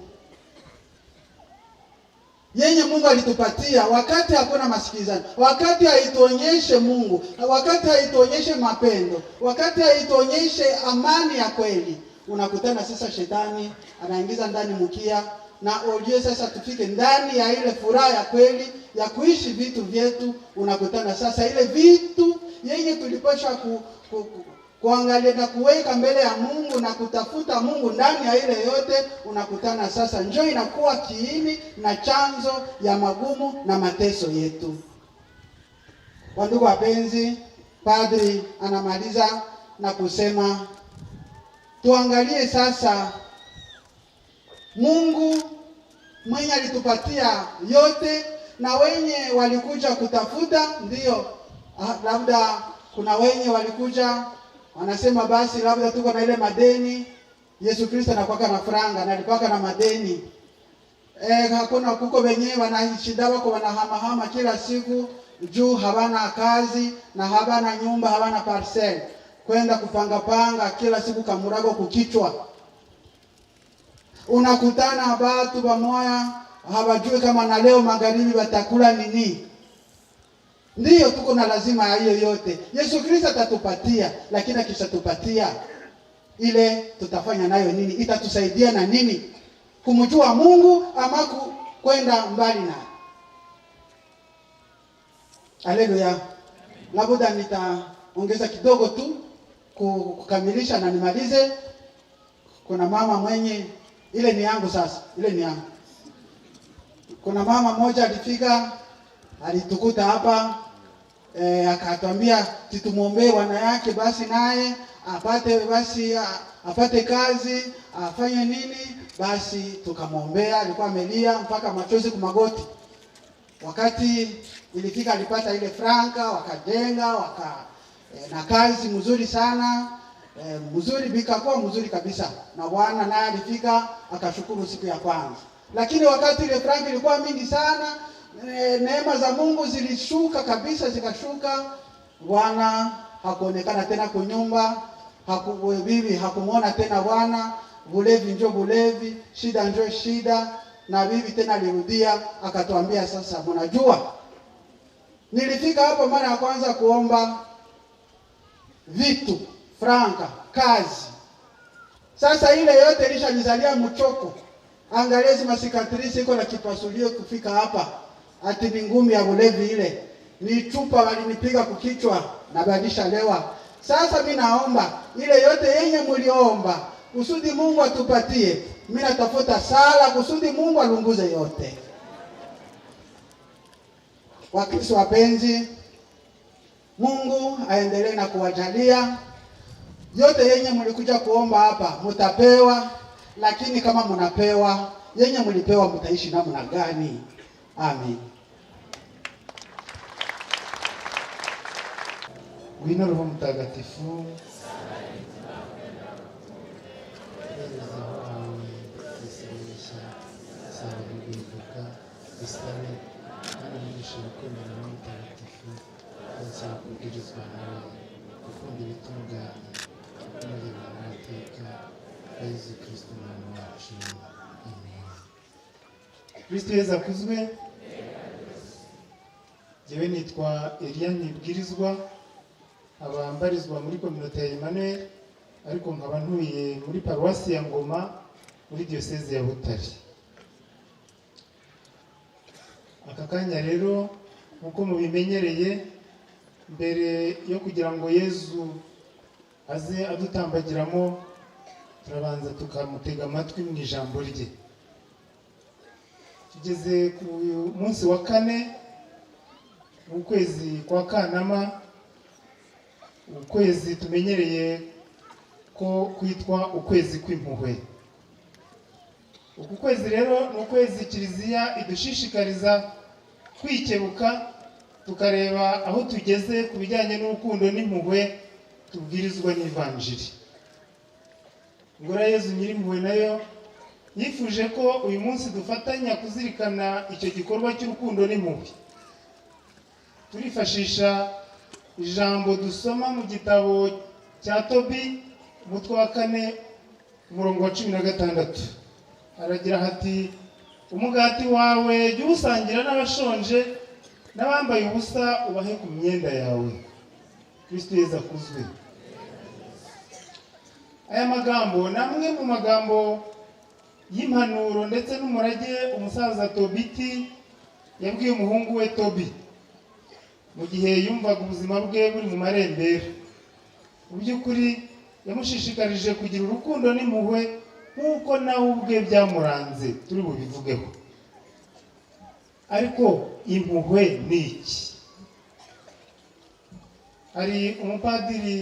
yenye Mungu alitupatia, wakati hakuna masikizano, wakati haituonyeshe Mungu, wakati haituonyeshe mapendo, wakati haituonyeshe amani ya kweli, unakutana sasa shetani anaingiza ndani mkia, na ujue sasa tufike ndani ya ile furaha ya kweli ya kuishi vitu vyetu, unakutana sasa ile vitu yenye tulipasha kuangalia na kuweka mbele ya Mungu na kutafuta Mungu ndani ya ile yote, unakutana sasa njoo inakuwa kiini na chanzo ya magumu na mateso yetu. Wandugu wapenzi, padri anamaliza na kusema tuangalie sasa Mungu mwenye alitupatia yote, na wenye walikuja kutafuta ndio labda kuna wenye walikuja wanasema basi labda tuko na ile madeni. Yesu Kristo anakuwa na franga na alipaka na madeni. Hakuna kuko wenyewe wanashida wako wanahamahama kila siku juu habana kazi na habana nyumba, habana parcel, kwenda kupanga kila siku kamurago kukichwa. Unakutana watu bamoya hawajui kama na leo magharibi watakula nini. Ndiyo tuko na lazima ya hiyo yote. Yesu Kristo atatupatia, lakini akishatupatia ile tutafanya nayo nini? Itatusaidia na nini? Kumjua Mungu ama kwenda mbali naye? Haleluya. Labda nitaongeza kidogo tu kukamilisha na nimalize. Kuna mama mwenye ile ni yangu sasa, ile ni yangu. Kuna mama mmoja alifika, alitukuta hapa, akatuambia tumuombee wana yake basi naye apate kazi, afanye nini. Basi tukamwombea, alikuwa amelia mpaka machozi kumagoti. Wakati ilifika alipata ile franka, wakajenga, na kazi mzuri sana. Mzuri bikakuwa mzuri kabisa. Na Bwana naye alifika akashukuru siku ya kwanza. Lakini wakati ile franka ilikuwa mingi sana, neema za Mungu zilishuka kabisa, zikashuka. Bwana hakuonekana tena kwa nyumba, bibi hakumuona tena Bwana, bulevi njoo bulevi, shida njoo shida. Na bibi tena alirudia akatuambia, sasa mnajua nilifika hapa mara ya kwanza kuomba vitu, franka, kazi. Sasa ile yote ilishanizalia mchoko. Angalia hizo masikatrisi iko na kipasulio kufika hapa. Ati ni ngumi ya bulevi ile. Ni chupa walinipiga kukichwa na badisha lewa. Sasa mimi naomba ile yote yenye mliomba kusudi Mungu atupatie. Mimi natafuta sala kusudi Mungu alunguze yote. Wakristo wapenzi, Mungu aendelee na kuwajalia yote yenye mlikuja kuomba hapa mtapewa, lakini kama mnapewa yenye mlipewa mtaishi namna gani? Amen. Wino Roho Mtakatifu Kristo Yesu akuzwe. Jewe nitwa Elia Nibwirizwa, abambarizwa muri communauté ya Emmanuel, ariko nkaba ntuye muri paroisse ya Ngoma muri diocese ya Butare. Aka kanya rero nkuko mubimenyereye, mbere yo kugira ngo Yesu aze adutambagiramo, turabanza tukamutega amatwi mu ijambo rye. Tugeze ku munsi wa 4 mu kwezi kwa Kanama, ukwezi tumenyereye ko kwitwa ukwezi kw'impuhwe. Uku kwezi rero ni ukwezi Kiliziya idushishikariza kwikebuka, tukareba aho tugeze ku bijyanye n'urukundo n'impuhwe tubwirizwa n'Ivanjiri. Ngora Yesu Nyirimpuhwe nayo yifuje ko uyu munsi dufatanya kuzirikana icyo gikorwa cy'urukundo n'impuhwe. Turifashisha ijambo dusoma mu gitabo cya Tobi umutwe wa 4 umurongo wa 16. Aragira hati, umugati wawe jya usangira n'abashonje, n'abambaye ubusa ubahe ku myenda yawe. Kristo Yesu akuzwe. Aya magambo namwe mu magambo y'impanuro ndetse n'umurage umusaza Tobiti yabwiye umuhungu we Tobi. mu gihe yumvaga ubuzima bwe buri mu marembera. Mu by'ukuri yamushishikarije kugira urukundo n'impuhwe nk'uko nawe ubwe byamuranze, turi bubivugeho. Ariko impuhwe ni iki? Hari umupadiri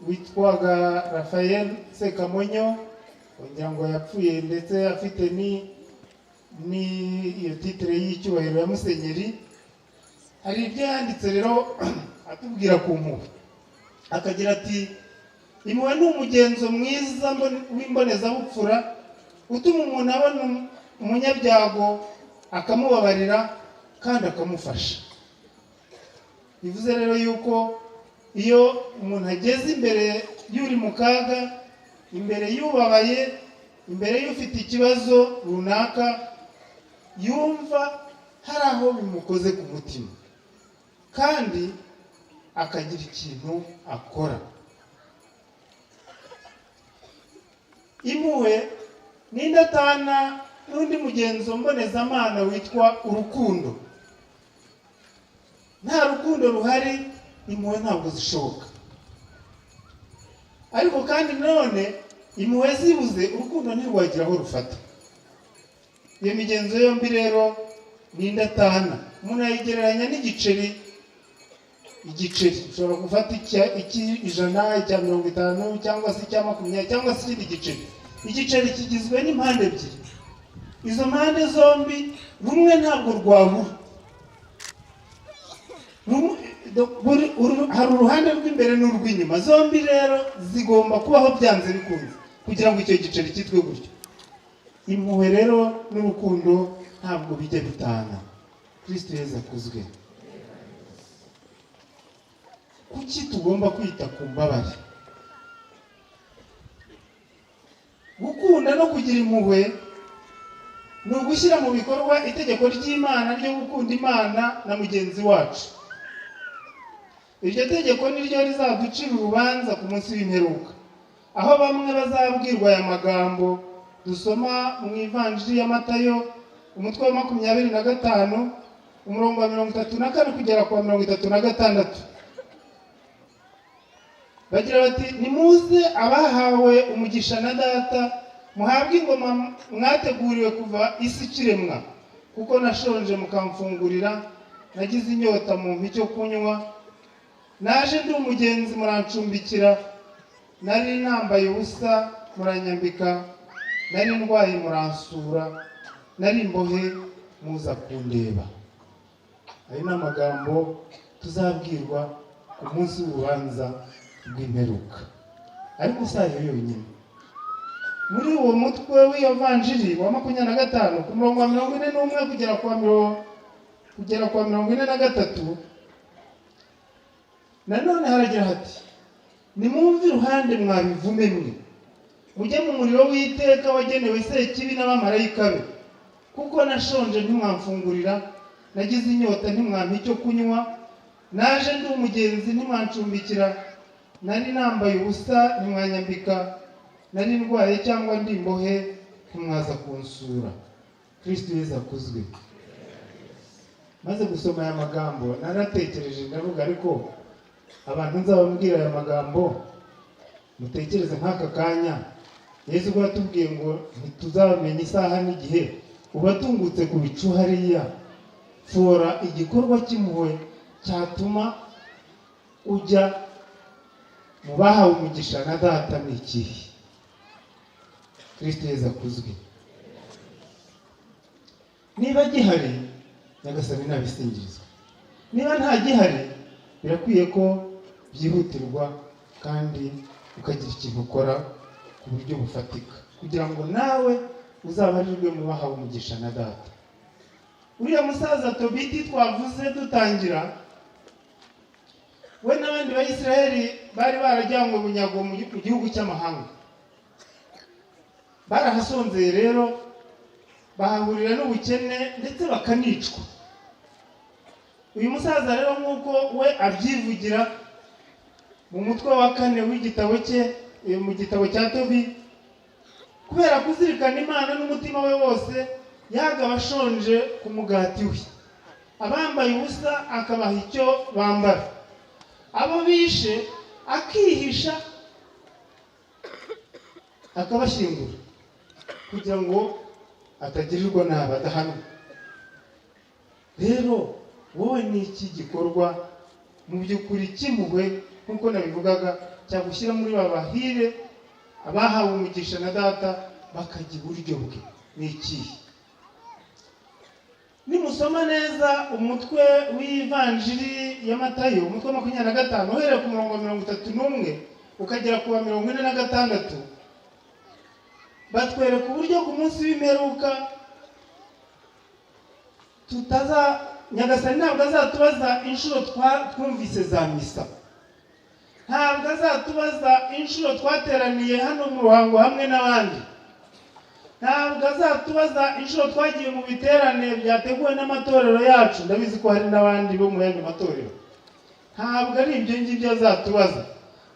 witwaga Raphael Sekamonyo, kugira ngo yapfuye ndetse afite ni iyo titre y'icyubahiro ya Musenyeri. Hari ibyo yanditse rero atubwira ku mpuhwe, akagira ati impuhwe ni umugenzo mwiza w'imbonezabupfura utuma umuntu abona umunyabyago akamubabarira kandi akamufasha. Bivuze rero yuko iyo umuntu ageze imbere y'uri mu kaga, imbere y'ubabaye, imbere y'ufite ikibazo runaka, yumva hari aho bimukoze ku mutima kandi akagira ikintu akora. Impuhwe ni indatana n'undi mugenzo mbonezamana witwa urukundo. Nta rukundo ruhari, impuhwe ntabwo zishoboka. Ariko kandi none impuhwe zibuze, urukundo ntirwagira aho rufata. Iyo migenzo yombi rero ni indatana. Umuntu ayigereranya n'igiceri. Igiceri ushobora gufata ijana, icya 50 cyangwa se icya 20 cyangwa se ikindi giceri. Igiceri kigizwe n'impande ebyiri. Izo mpande zombi rumwe ntabwo rwabura. Hari uruhande rw'imbere n'urw'inyuma, zombi rero zigomba kubaho byanze bikunze kugira ngo icyo giceri cyitwe gutyo. Impuhwe rero n'urukundo ntabwo bijya bitana. Kristo Yesu akuzwe. Kuki tugomba kwita ku mbabare? Gukunda no kugira impuhwe ni ugushyira mu bikorwa itegeko ry'Imana ryo gukunda Imana na mugenzi wacu. Iryo tegeko ni ryo rizaducira urubanza ku munsi w'imperuka, aho bamwe bazabwirwa aya magambo dusoma mu Ivanjili ya Matayo umutwe wa 25 umurongo wa 34 kugera ku 36. Bagira bati, nimuze abahawe umugisha na Data, muhabwe ingoma mwateguriwe kuva isi ikiremwa, kuko nashonje mukamfungurira, nagize inyota mumpa icyo kunywa, naje ndi umugenzi murancumbikira, nari nambaye ubusa muranyambika, nari ndwaye muransura, nari imbohe muza kundeba. Ayo ni amagambo tuzabwirwa ku munsi w'urubanza rw'imperuka. Ariko sayo yonyine. Muri uwo mutwe w'iyo Vanjili wa 25 ku murongo wa 41 kugera kwa 43, nanone haragira hati, nimwumve iruhande mwabivume mwe, mujye mu muriro w'iteka wagenewe Sekibi n'abamarayika be, kuko nashonje ntimwamfungurira, nagize inyota ntimwampa icyo kunywa, naje ndi umugenzi ntimwancumbikira, nari nambaye ubusa ntimwanyambika, nari ndwaye cyangwa ndi imbohe ntimwaza kunsura. Kristo Yesu akuzwe. Maze gusoma aya magambo naratekereje ndavuga, ariko abantu nzababwira aya magambo mutekereze nk'aka kanya Yesu ubwo yatubwiye ngo ntituzamenya isaha n'igihe, ubatungutse ku bicu hariya, fora igikorwa cy'impuhwe cyatuma ujya mu bahawe umugisha na Data ni ikihe? Kristo Yesu akuzwe. Niba gihari, Nyagasani nabisingirizwa. Niba nta gihari, birakwiye ko byihutirwa kandi ukagira ikintu ukora ku buryo bufatika, kugira ngo nawe uzabarirwe mu bahawe umugisha na Data. Uriya musaza Tobiti twavuze dutangira, we n'abandi Bayisiraheli bari barajyanywe bunyago mu gihugu cy'amahanga. Barahasonzeye rero, bahahurira n'ubukene ndetse bakanicwa. Uyu musaza rero nk'uko we abyivugira mu mutwe wa 4 w'igitabo cye, mu gitabo cya Tobi, kubera kuzirikana Imana n'umutima we wose, yaga abashonje ku mugati we, abambaye ubusa akabaha icyo bambara, abo bishe akihisha akabashyingura kugira ngo atagirirwa nabi, adahanwa. Rero wowe ni iki gikorwa mu by'ukuri cy'impuhwe nk'uko nabivugaga, cyagushyira muri babahire abahawe umugisha na data bakajya iburyo bwe? Ni ikihe? Nimusoma neza umutwe w'ivanjiri ya Matayo, umutwe wa 25 uhereye ku murongo 31 ukagera ku wa 46, batwereka uburyo ku munsi w'imperuka Nyagasani ntabwo azatubaza inshuro twumvise za misa, ntabwo azatubaza inshuro twateraniye hano mu ruhango hamwe n'abandi, ntabwo azatubaza inshuro twagiye mu biterane byateguwe n'amatorero yacu. Ndabizi ko hari n'abandi bo mu yandi matorero. Ntabwo ari ibyo ngibyo azatubaza,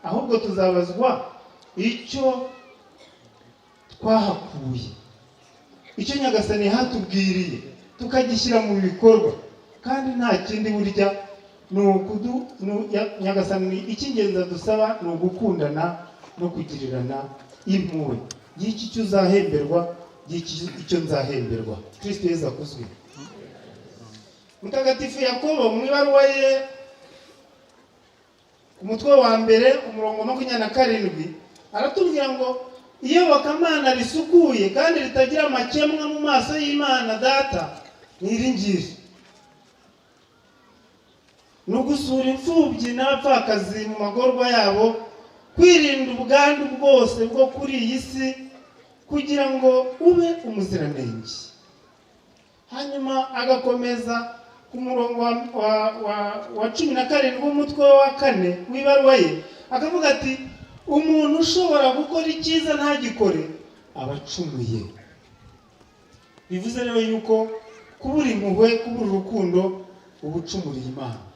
ahubwo tuzabazwa icyo twahakuye, icyo Nyagasani hatubwiriye tukagishyira mu bikorwa. Kandi nta kindi burya Nyagasani icy'ingenzi dusaba ni ugukundana no kugirirana impuhwe. Y'iki cyo uzahemberwa, y'iki icyo nzahemberwa. Kristo Yesu akuzwe. Mutagatifu Yakobo mu ibaruwa ye ku mutwe wa mbere umurongo 27 aratubwira ngo iyobokamana risukuye kandi ritagira amakemwa mu maso y'Imana Data niringire no gusura imfubyi n'abapfakazi mu magorwa yabo, kwirinda ubwandu bwose bwo kuri iyi si kugira ngo ube umuziranenge. Hanyuma agakomeza ku murongo wa 17 w'umutwe wa 4 w'ibaruwa ye akavuga ati umuntu ushobora gukora icyiza ntagikore abacumuye. Bivuze rero yuko kubura impuhwe, kubura urukundo, ubucumuriye Imana.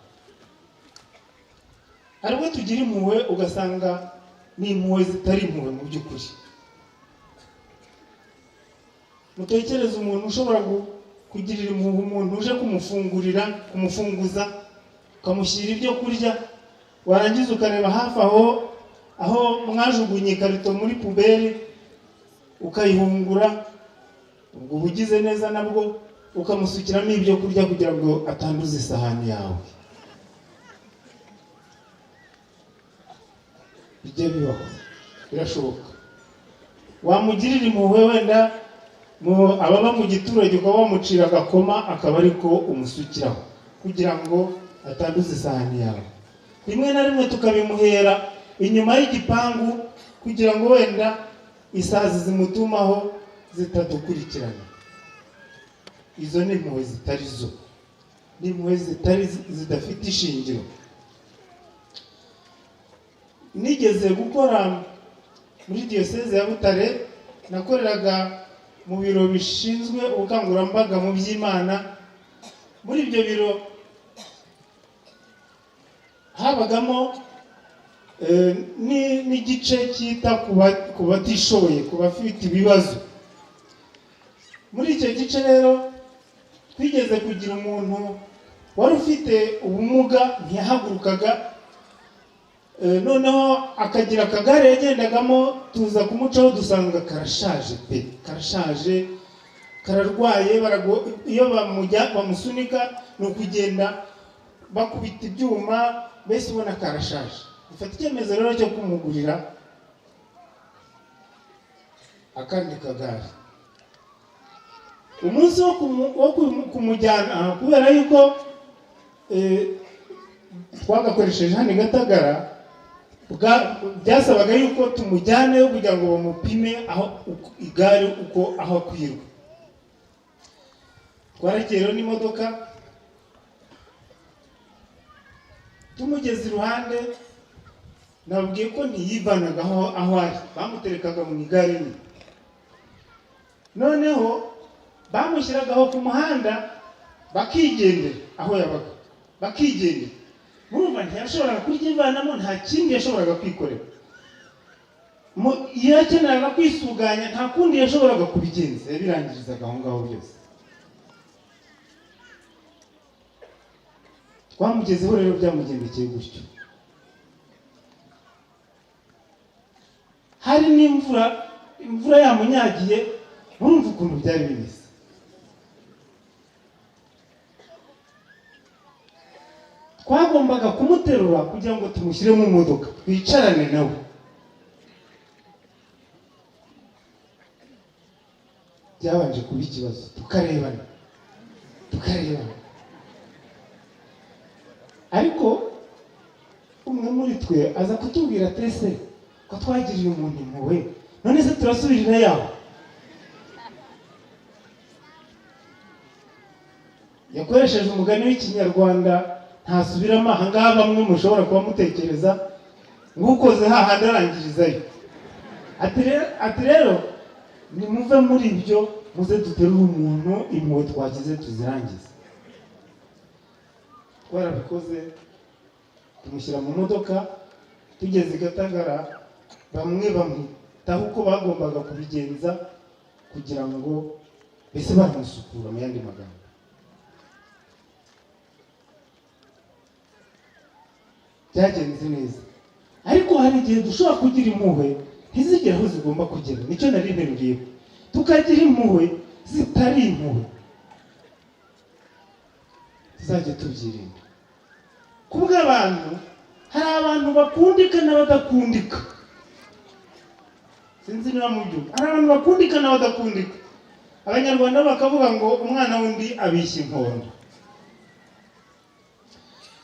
Ariko tugira impuhwe ugasanga ni impuhwe zitari impuhwe mu by'ukuri. Mutekereze umuntu ushobora kugirira impuhwe umuntu uje kumufunguza ukamushyira ibyo kurya, warangiza ukareba hafi aho mwajugunye ikarito muri puberi ukayihungura, ubwo ubugize neza nabwo ukamusukiramo ibyo kurya kugira ngo atanduza isahani yawe. Bijya bibaho, birashoboka. Wamugirira impuhwe wenda ababa mu giturage ukaba wamucira agakoma akaba ariko umusukiraho kugira ngo atanduza isahani yawe. Rimwe na rimwe tukabimuhera inyuma y'igipangu kugira ngo wenda isazi zimutumaho zitadukurikirana. Izo ni impuhwe zitari zo, ni impuhwe zidafite ishingiro. Nigeze gukora muri diyoseze ya Butare, nakoreraga mu biro bishinzwe ubukangurambaga mu by'Imana. Muri ibyo biro habagamo n'igice cyita ku batishoboye, ku bafite ibibazo. Muri icyo gice rero twigeze kugira umuntu wari ufite ubumuga, ntiyahagurukaga, noneho akagira akagare yagendagamo, tuza kumucaho dusanga karashaje pe, karashaje, kararwaye. Iyo bamusunika ni ukugenda bakubita ibyuma, mbese ubona karashaje. Dufata icyemezo rero cyo kumugurira akandi kagare. Umunsi wo kumujyana, kubera yuko twagakoresheje hano i Gatagara, byasabaga yuko tumujyanayo kugira ngo bamupime igare aho akwirwa. Twaragiye rero n'imodoka, tumugeze iruhande, nabwiye ko ntiyivanaga aho ari, bamuterekaga mu igare nye. Noneho bamushyiragaho ku muhanda bakigendera aho yabaga, bakigendera. Murumva ntiyashoboraga kuryivanamo, nta kindi yashoboraga kwikorera. Iyo yakeneraga kwisuganya nta kundi yashoboraga kubigenza, yabirangirizaga aho ngaho byose. twamugezeho rero byamugendekeye gutyo. Hari imvura yamunyagiye, murumva ukuntu byari bimeze. Twagombaga kumuterura kugira ngo tumushyire mu modoka twicarane nawe. Byabanje kuba ikibazo, tukarebana ariko umwe muri twe aza kutubwira ati ese ko twagiriye umuntu impuhwe, none se turasubirira yaho? Yakoresheje umugani w'ikinyarwanda ntasubiramo aha ngaha, bamwe mushobora kuba mutekereza nk'ukoze hahandi arangirizayo. Ati rero nimuve muri ibyo, muze duterure umuntu impuhwe twagize tuzirangize. Twarabikoze, tumushyira mu modoka, tugeze i Gatagara bamwe bamwitaho uko bagombaga kubigenza kugira ngo mbese baramusukura mu yandi magambo. Byagenze neza, ariko hari igihe dushobora kugira impuhwe ntizigere aho zigomba kugera. Nicyo nari nteruriyeho, tukagira impuhwe zitari impuhwe. Tuzajya tubyirinda. Kubw'abantu, hari abantu bakundika n'abadakundika. Sinzi niba mubyumva, hari abantu bakundika n'abadakundika. Abanyarwanda bakavuga ngo umwana wundi abishya inkondo.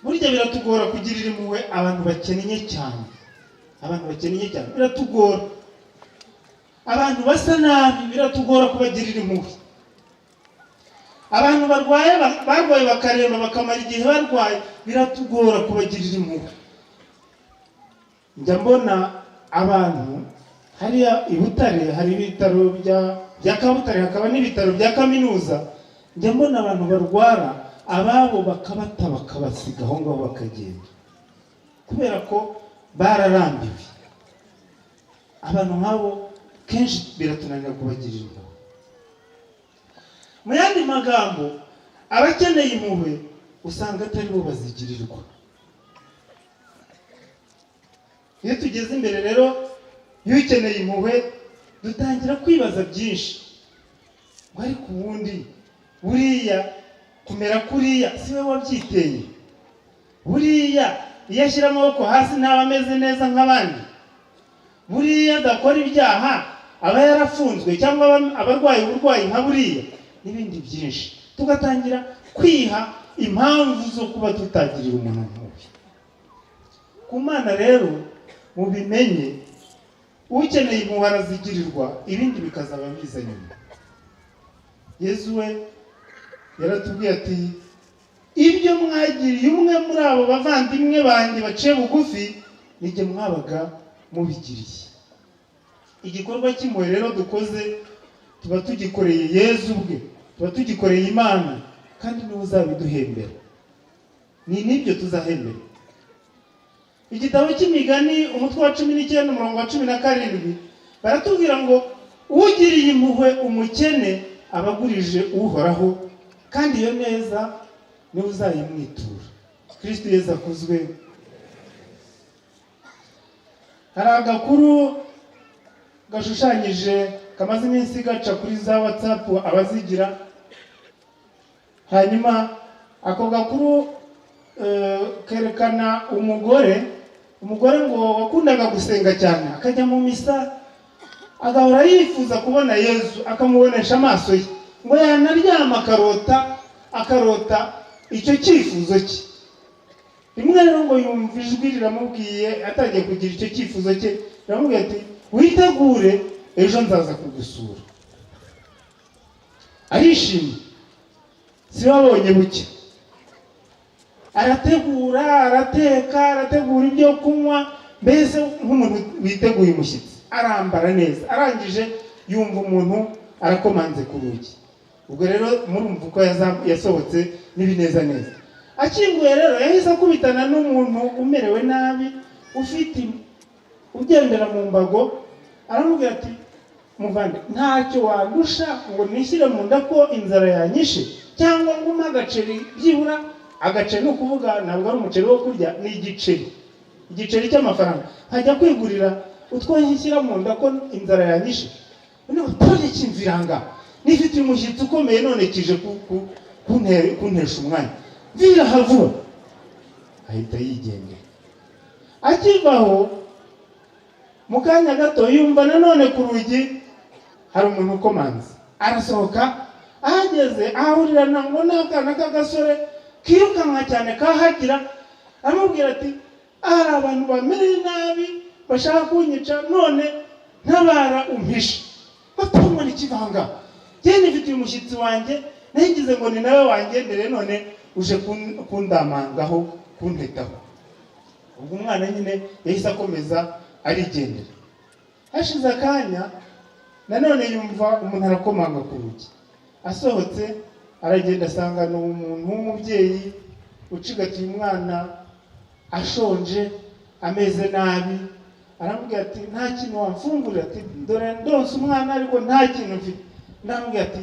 Burya biratugora kugirira impuhwe abantu bakennye cyane. Biratugora. Abantu basa nabi biratugora kubagirira impuhwe. Abantu barwaye bakaremba bakamara igihe barwaye biratugora kubagirira impuhwe. Njya mbona abantu hariya i Butare, hari ibitaro bya Kabutare, hakaba n'ibitaro bya kaminuza. Njya mbona abantu barwara ababo bakabata bakabasiga aho ngaho bakagenda kubera ko bararambiwe. Abantu nk'abo kenshi biratunanira kubagirira impuhwe. Mu yandi magambo, abakeneye impuhwe usanga atari bo bazigirirwa. Iyo tugeze imbere rero y'ukeneye impuhwe, dutangira kwibaza byinshi. Ngo ariko ubundi buriya kumera kuriya si we wabyiteye? Buriya iyo ashyira amaboko hasi ntaba ameze neza nk'abandi? Buriya adakora ibyaha aba yarafunzwe cyangwa abarwaye uburwayi nka buriya? N'ibindi byinshi. Tugatangira kwiha impamvu zo kuba tutagirira umuntu mubi. Ku Mana rero mubimenye, ukeneye impuhwe arazigirirwa, ibindi bikazaba biza nyuma. Yesu we yaratubwiye ati, ibyo mwagiriye umwe muri abo bavandimwe banjye baciye bugufi, nijye mwabaga mubigiriye. Igikorwa cy'impuhwe rero dukoze tuba tugikoreye Yesu ubwe, tuba tugikoreye Imana, kandi niwe uzabiduhembera. Ni nibyo tuzahembera. Igitabo cy'Imigani umutwe wa 19 umurongo wa 17 baratubwira ngo ugiriye impuhwe umukene abagurije Uhoraho, kandi iyo neza niwe uzayimwitura. Kristo Yesu akuzwe. Hari agakuru gashushanyije kamaze iminsi gaca kuri za WhatsApp abazigira. Hanyuma ako gakuru kerekana umugore ngo wakundaga gusenga cyane, akajya mu misa agahora yifuza kubona Yesu, akamubonesha amaso ye, ngo yanaryama akarota icyo cyifuzo cye. Rimwe rero ngo yumva ijwi riramubwiye, atangiye kugira icyo cyifuzo cye, riramubwiye ati witegure ejo nzaza kugusura. Arishimye, si wabonye buke. Arategura, arateka, arategura ibyo kunywa, mbese nk'umuntu witeguye umushyitsi. Arambara neza, arangije yumva umuntu arakomanze ku rugi. Ubwo rero murumva uko yasohotse n'ibineza neza. Akinguye rero yahise akubitana n'umuntu umerewe nabi, ugendera mu mbago. Aramubwira ati, muvande, ntacyo wandusha ngo nishyire mu nda ko inzara yanyishe, cyangwa ngo umpe agaceri byibura agaceri ni ukuvuga ntabwo ari umuceri wo kurya, ni igiceri cy'amafaranga, nkajya kwigurira utwo nshyira mu nda ko inzara yanyishe. Noneho tore kimviranga nifite umushyitsi ukomeye none kije kuntesha umwanya, vira havuba, ahita yigendera. Akivaho mu kanya gato yumva nanone ku rugi hari umuntu ukomanze, arasohoka, ahageze ahurirana ngo n'akana k'agasore kirukanka cyane kahagira, aramubwira ati hari abantu bamereye nabi bashaka kunyica, none ntabara umpishe. Batumwa n'ikivanga, njye nifitiye umushyitsi wanjye, nagize ngo ni nawe wangendere, none uje kundamangaho kuntetaho. Ubwo umwana nyine yahise akomeza arigendera. Hashize akanya nanone yumva umuntu arakomanga ku rugi, asohotse aragenda asanga ni umuntu w'umubyeyi ucigatiye umwana ashonje ameze nabi. Aramubwira ati nta kintu wamfungurira? Ati dore ndonse umwana ariko nta kintu mfite. Ndamubwira ati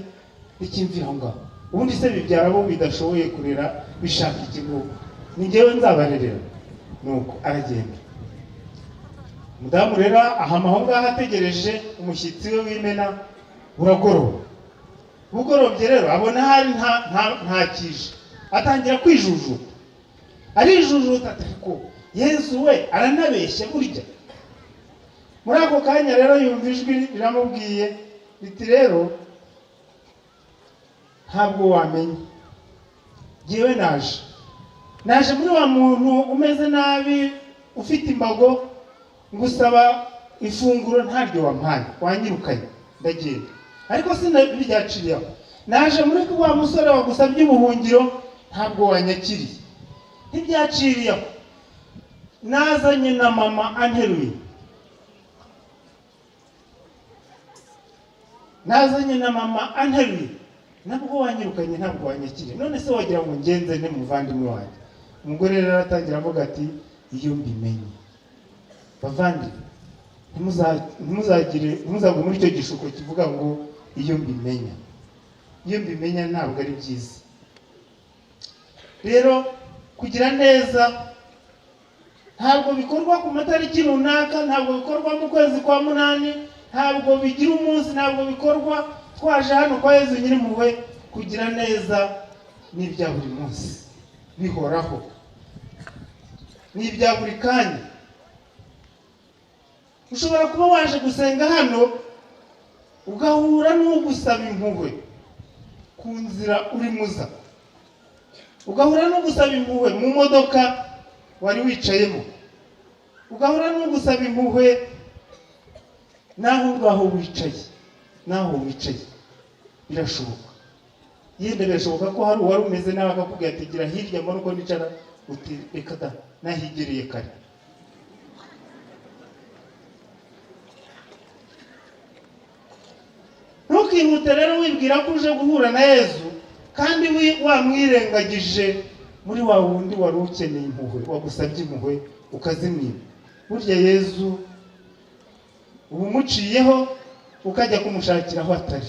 ikimvira ngaho, ubundi se bibyara bo bidashoboye kurera bishaka ikigo, ni njyewe nzabarerera. Nuko aragenda. Mudamu rero ahama aho ngaho ategereje umushyitsi we w'imena. Buragoroba, bugorobye rero abona hari nta kije, atangira kwijujuta, arijujuta ati ko Yesu we aranabeshya burya. Muri ako kanya rero yumva ijwi riramubwiye riti rero ntabwo wamenye, jyewe naje muri wa muntu umeze nabi ufite imbago, ngusaba ifunguro ntaryo wampaye, wanyirukanye ndagenda. Ariko sinabyaciriye, naje muri wa musore wagusabye ubuhungiro, ntabwo wanyakiriye. Ntibyaciriye, nazanye na mama anteruye, nabwo wanyirukanye, ntabwo wanyakiriye. None se wagira ngo ngenze ne muvandimwe wanjye? Umugore rero aratangira avuga ati iyo mbimenye. Bavandi, ntimuzagwe muri icyo gishuko kivuga ngo iyo mbimenya ntabwo ari byiza. Rero kugira neza ntabwo bikorwa ku matariki runaka, ntabwo bikorwa mu kwezi kwa munani, ntabwo bigira umunsi, ntabwo bikorwa twaje hano kwa Yezu Nyirimpuhwe. Kugira neza ni ibya buri munsi, bihoraho, ni ibya buri kanya. Ushobora kuba waje gusenga hano ugahura n'ugusaba impuhwe ku nzira uri muza, ugahura n'ugusaba impuhwe mu modoka wari wicayemo, ugahura n'ugusaba impuhwe naho ngaho wicaye, birashoboka. Yenda birashoboka ko hari uwari umeze nawe akakubwira ati gira hirya mbona uko nicara, uti reka da nahigereye kare. Ntukihute rero wibwira ko uje guhura na Yezu kandi wamwirengagije muri wa wundi wari ukeneye impuhwe, wagusabye impuhwe ukazimwima. Burya Yezu ubu muciyeho ukajya kumushakira aho atari.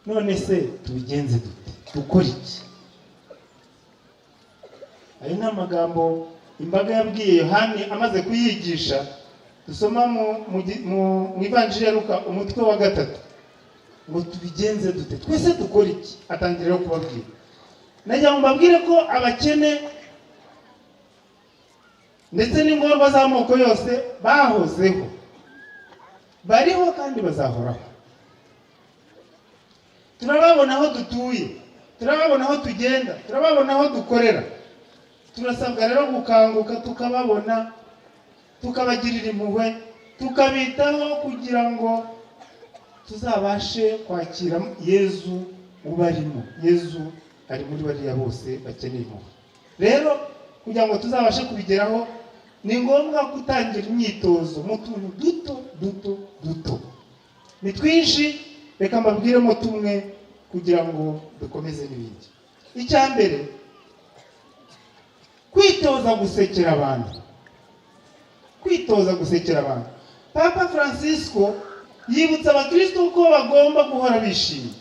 None se tubigenze dute? Dukora iki? Ayo ni amagambo imbaga yabwiye Yohani amaze kuyigisha. Dusoma mu Ivanjiri ya Luka umutwe wa 3 ngo tubigenze dute, twese dukora iki? Atangira kubabwira. Najya mbabwire ko abakene ndetse n'ingorwa z'amoko yose bahozeho, bariho kandi bazahoraho. Turababona aho dutuye, turababona aho tugenda, turababona aho dukorera. Turasabwa rero gukanguka tukababona, tukabagirira impuhwe, tukabitaho kugira ngo tuzabashe kwakira Yezu ubarimo. Yezu ari muri bariya bose bakeneye impuhwe. Rero kugira ngo tuzabashe kubigeraho ni ngombwa gutangira imyitozo mu tuntu duto. Ni twinshi, reka mbabwiremo tumwe kugira ngo dukomeze n'ibindi. Icya mbere, kwitoza gusekera abantu. Papa Francisco yibutsa abakristo ko bagomba guhora bishimye.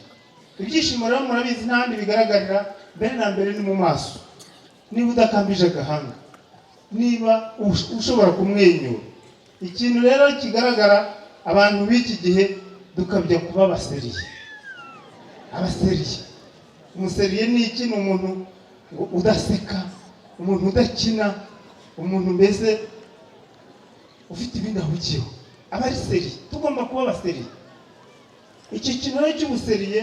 ibyishimo rero murabizi n'ahandi bigaragarira mbere na mbere ni mu maso. Niba udakambije agahanga, niba ushobora kumwenyura. Ikintu rero kigaragara abantu b'iki gihe dukabya kuba abaseriye. Abaseriye, umuseriye ni iki? Ni umuntu udaseka, umuntu udakina, umuntu mbese ufite ibindi ahugiyeho. Aba ari seriye. Tugomba kuba abaseriye. Iki kintu rero cy'ubuseriye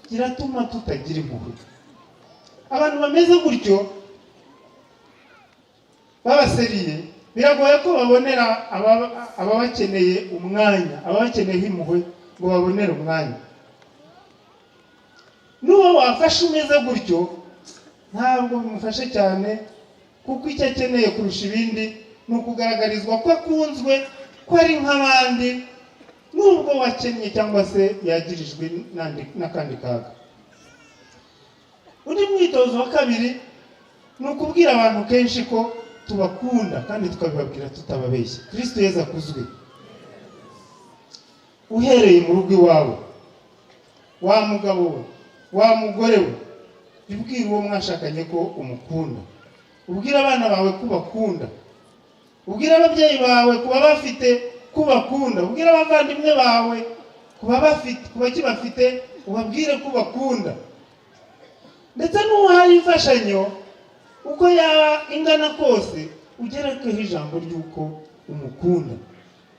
kiratuma tutagira impuhwe. Abantu bameze gutyo babaseriye, biragoye ko babonera ababakeneye umwanya, ababakeneye impuhwe ngo babonere umwanya. N'uwo wafashe umeze gutyo ntabwo bimufashe cyane, kuko icyo akeneye kurusha ibindi ni ukugaragarizwa ko akunzwe, ko ari nk'abandi, nubwo wakennye cyangwa se yagirijwe n'akandi kaga. Undi mwitozo wa kabiri ni ukubwira abantu kenshi ko tubakunda kandi tukabibabwira tutababeshya. Kristo Yesu akuzwe. Uhereye mu rugo iwawe, wa mugabo we, wa mugore we, ubwira uwo mwashakanye ko umukunda. Ubwira abana bawe ko bakunda. Ubwira ababyeyi bawe kuba bafite ko bakunda. Ubwira abavandimwe bawe kuba kibafite, ubabwire ko bakunda. Ndetse n'uhaye imfashanyo uko yaba ingana kose, ugerekeho ijambo ry'uko umukunda.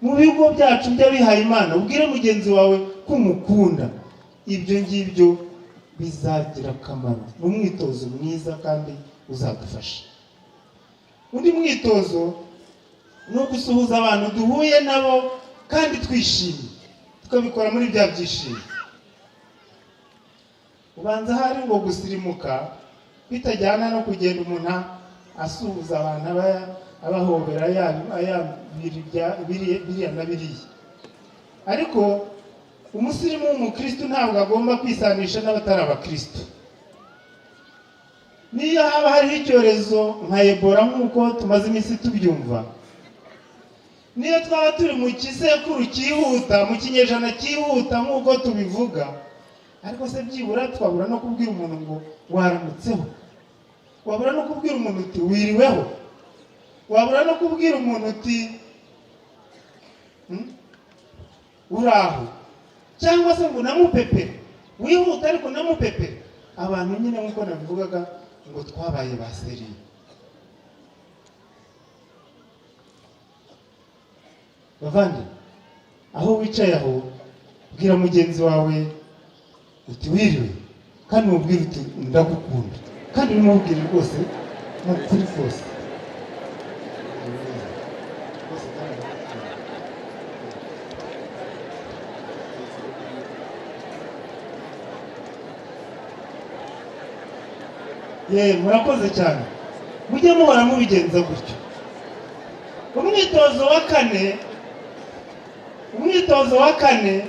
Mu bigo byacu by'abihaye Imana, ubwire mugenzi wawe ko umukunda. Ibyo ngibyo bizagira akamaro. Ni umwitozo mwiza kandi uzadufasha. Undi mwitozo ni ugusuhuza abantu duhuye nabo kandi twishimye, tukabikora muri bya byishimo. Ubanza hari ngo gusirimuka bitajyana no kugenda umuntu asuhuza abantu abahobera biriya na biriya. Ariko umusirimu w'umukristo ntabwo agomba kwisanisha n'abatari abakristo. Niyo haba hariho icyorezo nka Ebola nk'uko tumaze iminsi tubyumva, niyo twaba turi mu gisekuru cyihuta, mu kinyejana cyihuta nk'uko tubivuga, ariko se byibura twabura no kubwira umuntu ngo waramutseho, wabura no kubwira umuntu uti wiriweho, wabura no kubwira umuntu uti uraho, cyangwa se ngo namupepere. Wihuta ariko namupepere. Abantu nyine nk'uko nabivugaga ngo twabaye baseriye. Bavandi, aho wicaye aho, bwira mugenzi wawe uti wiriwe, kandi mubwire uti ndagukunda, kandi bimubwire rwose mu kuri kose. Murakoze cyane. Mujye muhora mubigenza gutyo. Umwitozo wa kane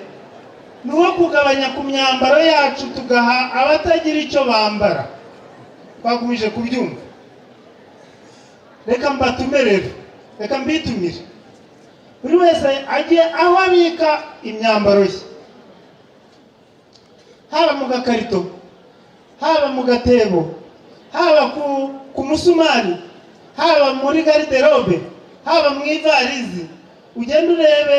ni uwo kugabanya ku myambaro yacu tugaha abatagira icyo bambara. Twagumije kubyumva. Reka mbatume rero, reka mbitumire. Buri wese ajye aho abika imyambaro ye, haba mu gakarito, haba mu gatebo, haba ku musumari, haba muri garderobe, haba mu ivarizi. Ugenda urebe,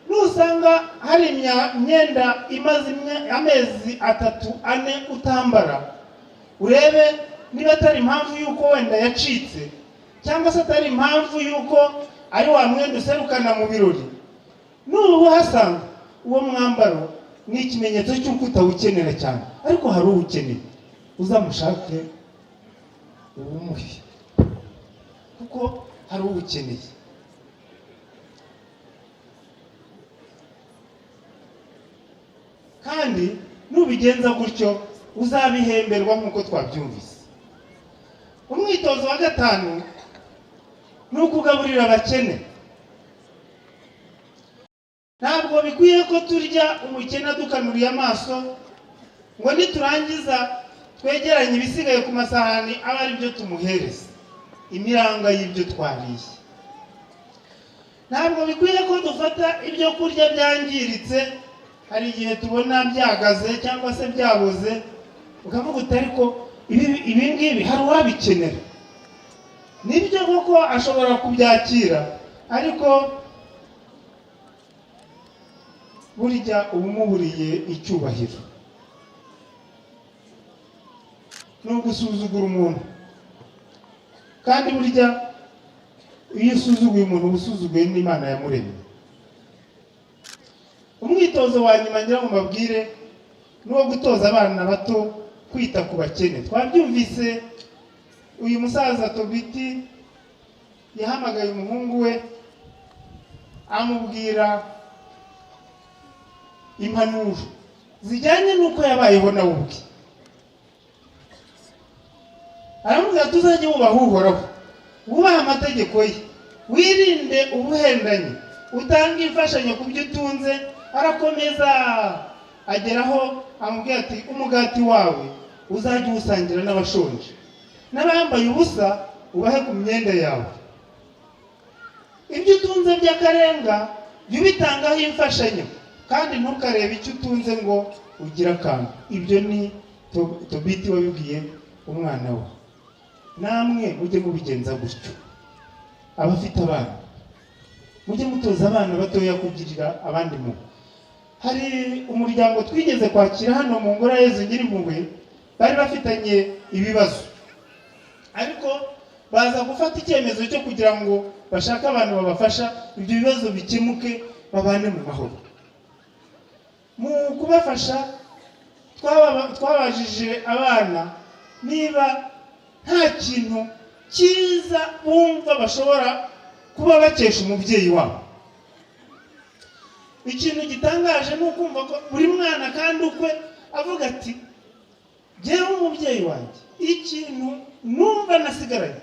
nusanga hari imyenda imaze amezi 3-4 utambara, urebe niba atari impamvu yuko wenda yacitse, cyangwa se atari impamvu yuko ari wa mwenda userukana mu birori. N'ubu hasanga uwo mwambaro ni ikimenyetso cy'uko utawukenera cyane, ariko hari uwukeneye, uzamushake ubumuhe, kuko hari uwukeneye. Kandi nubigenza gutyo uzabihemberwa nk'uko twabyumvise. Umwitozo wa 5 ni ukugaburira abakene. Ntabwo bikwiye ko turya umukene dukanuriye amaso ngo niturangiza twegeranye ibisigaye ku masahani aba ari byo tumuhereza, imiranga y'ibyo twariye. Ntabwo bikwiye ko dufata ibyo kurya byangiritse hari igihe tubona byagaze cyangwa se byabuze ukavuga uti ariko ibi ngibi hari uwabikenera. Nibyo koko ashobora kubyakira, ariko burya umuburiye icyubahiro. Ni ugusuzugura umuntu, kandi burya iyo usuzuguye umuntu uba usuzuguye n'Imana yamuremye. Umwitozo wa nyuma ngira ngo mbabwire ni uwo gutoza abana bato kwita ku bakene. Twabyumvise uyu musaza Tobiti yahamagaye umuhungu we amubwira impanuro zijyanye n'uko yabayeho nawe ubwe. Aramubwira tuzajye wubaha Uhoraho, wubaha amategeko ye, wirinde ubuhendanyi, utanga imfashanyo ku byo utunze. Arakomeza ageraho amubwira ati umugati wawe uzajya uwusangira n'abashonje, n'abambaye ubusa ubahe ku myenda yawe. Ibyo utunze by'akarenga jya ubitangaho imfashanyo, kandi ntukarebe icyo utunze ngo ugire akantu. Ibyo ni Tobiti wabibwiye umwana we. Namwe mujye mubigenza gutyo. Abafite abana mujye mutoza abana batoya kugirira abandi impuhwe. Hari umuryango twigeze kwakira hano mu ngoro ya Yezu Nyirimpuhwe, bari bafitanye ibibazo, ariko baza gufata icyemezo cyo kugira ngo bashake abantu babafasha ibyo bibazo bikemuke, babane mu mahoro. Mu kubafasha twabajije abana niba nta kintu cyiza bumva bashobora kuba bakesha umubyeyi wabo. Ikintu gitangaje ni ukumva ko buri mwana kandi ukwe avuga ati jyewe umubyeyi wanjye ikintu numva nasigaranye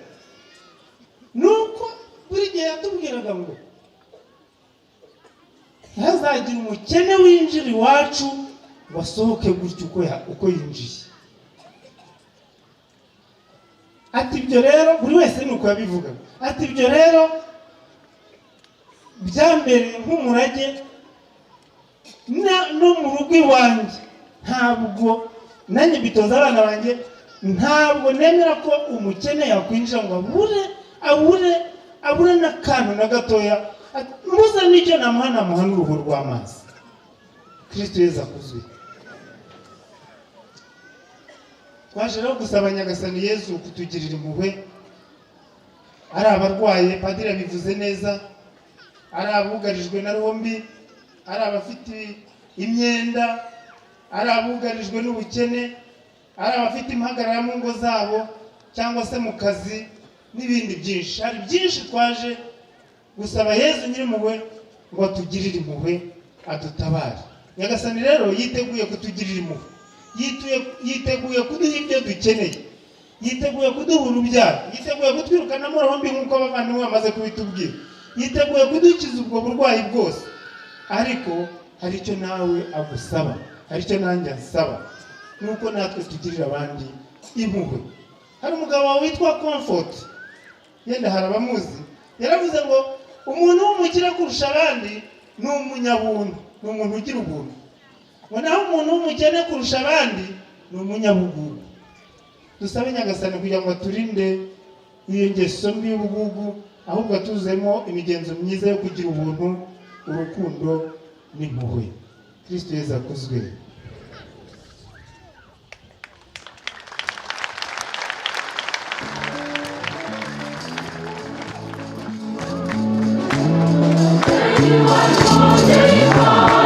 nuko buri gihe yatubwiraga ngo ntazagira umukene winjira iwacu wasohoke gutyo uko yinjiye. Ati ibyo rero buri wese nuko yabivugaga. Ati ibyo rero byambereye nk'umurage no mu rugo iwanjye. Ntabwo nanjye bitoza abana banjye, ntabwo nemera ko umukene yakwinjira ngo abure n'akantu na gatoya. Muza n'icyo namuha n'uruhu rw'amazi. Kristo Yezu akuzwe. Twaje rero gusaba Nyagasani Yezu kutugirira impuhwe. Ari abarwaye, padiri yabivuze neza, ari abugarijwe na roho mbi, ari abafite imyenda, ari abugarijwe n'ubukene, ari abafite impagarara mu ngo zabo cyangwa se mu kazi n'ibindi byinshi. Hari byinshi twaje gusaba Yezu Nyirimpuhwe ngo atugirire impuhwe, adutabare. Nyagasani rero yiteguye kutugirira impuhwe, yiteguye kuduha ibyo dukeneye, yiteguye kuduha urubyaro, yiteguye kutwirukanamo roho mbi nk'uko abavandimwe bamaze kubitubwira, yiteguye kudukiza ubwo burwayi bwose. Ariko hari icyo nawe agusaba, hari icyo nanjye ansaba, nuko natwe tugirira abandi impuhwe. Hari umugabo witwa Comfort, yenda hari abamuzi, yaravuze ngo umuntu w'umukire kurusha abandi ni umunyabuntu, ni umuntu ugira ubuntu. ngo naho umuntu w'umukene kurusha abandi ni umunyabugugu. Dusabe Nyagasani kugira ngo aturinde iyo ngeso mbi y'ubugugu, ahubwo atuzemo imigenzo myiza yo kugira ubuntu, urukundo n'impuhwe. Kristo Yezu akuzwe. You are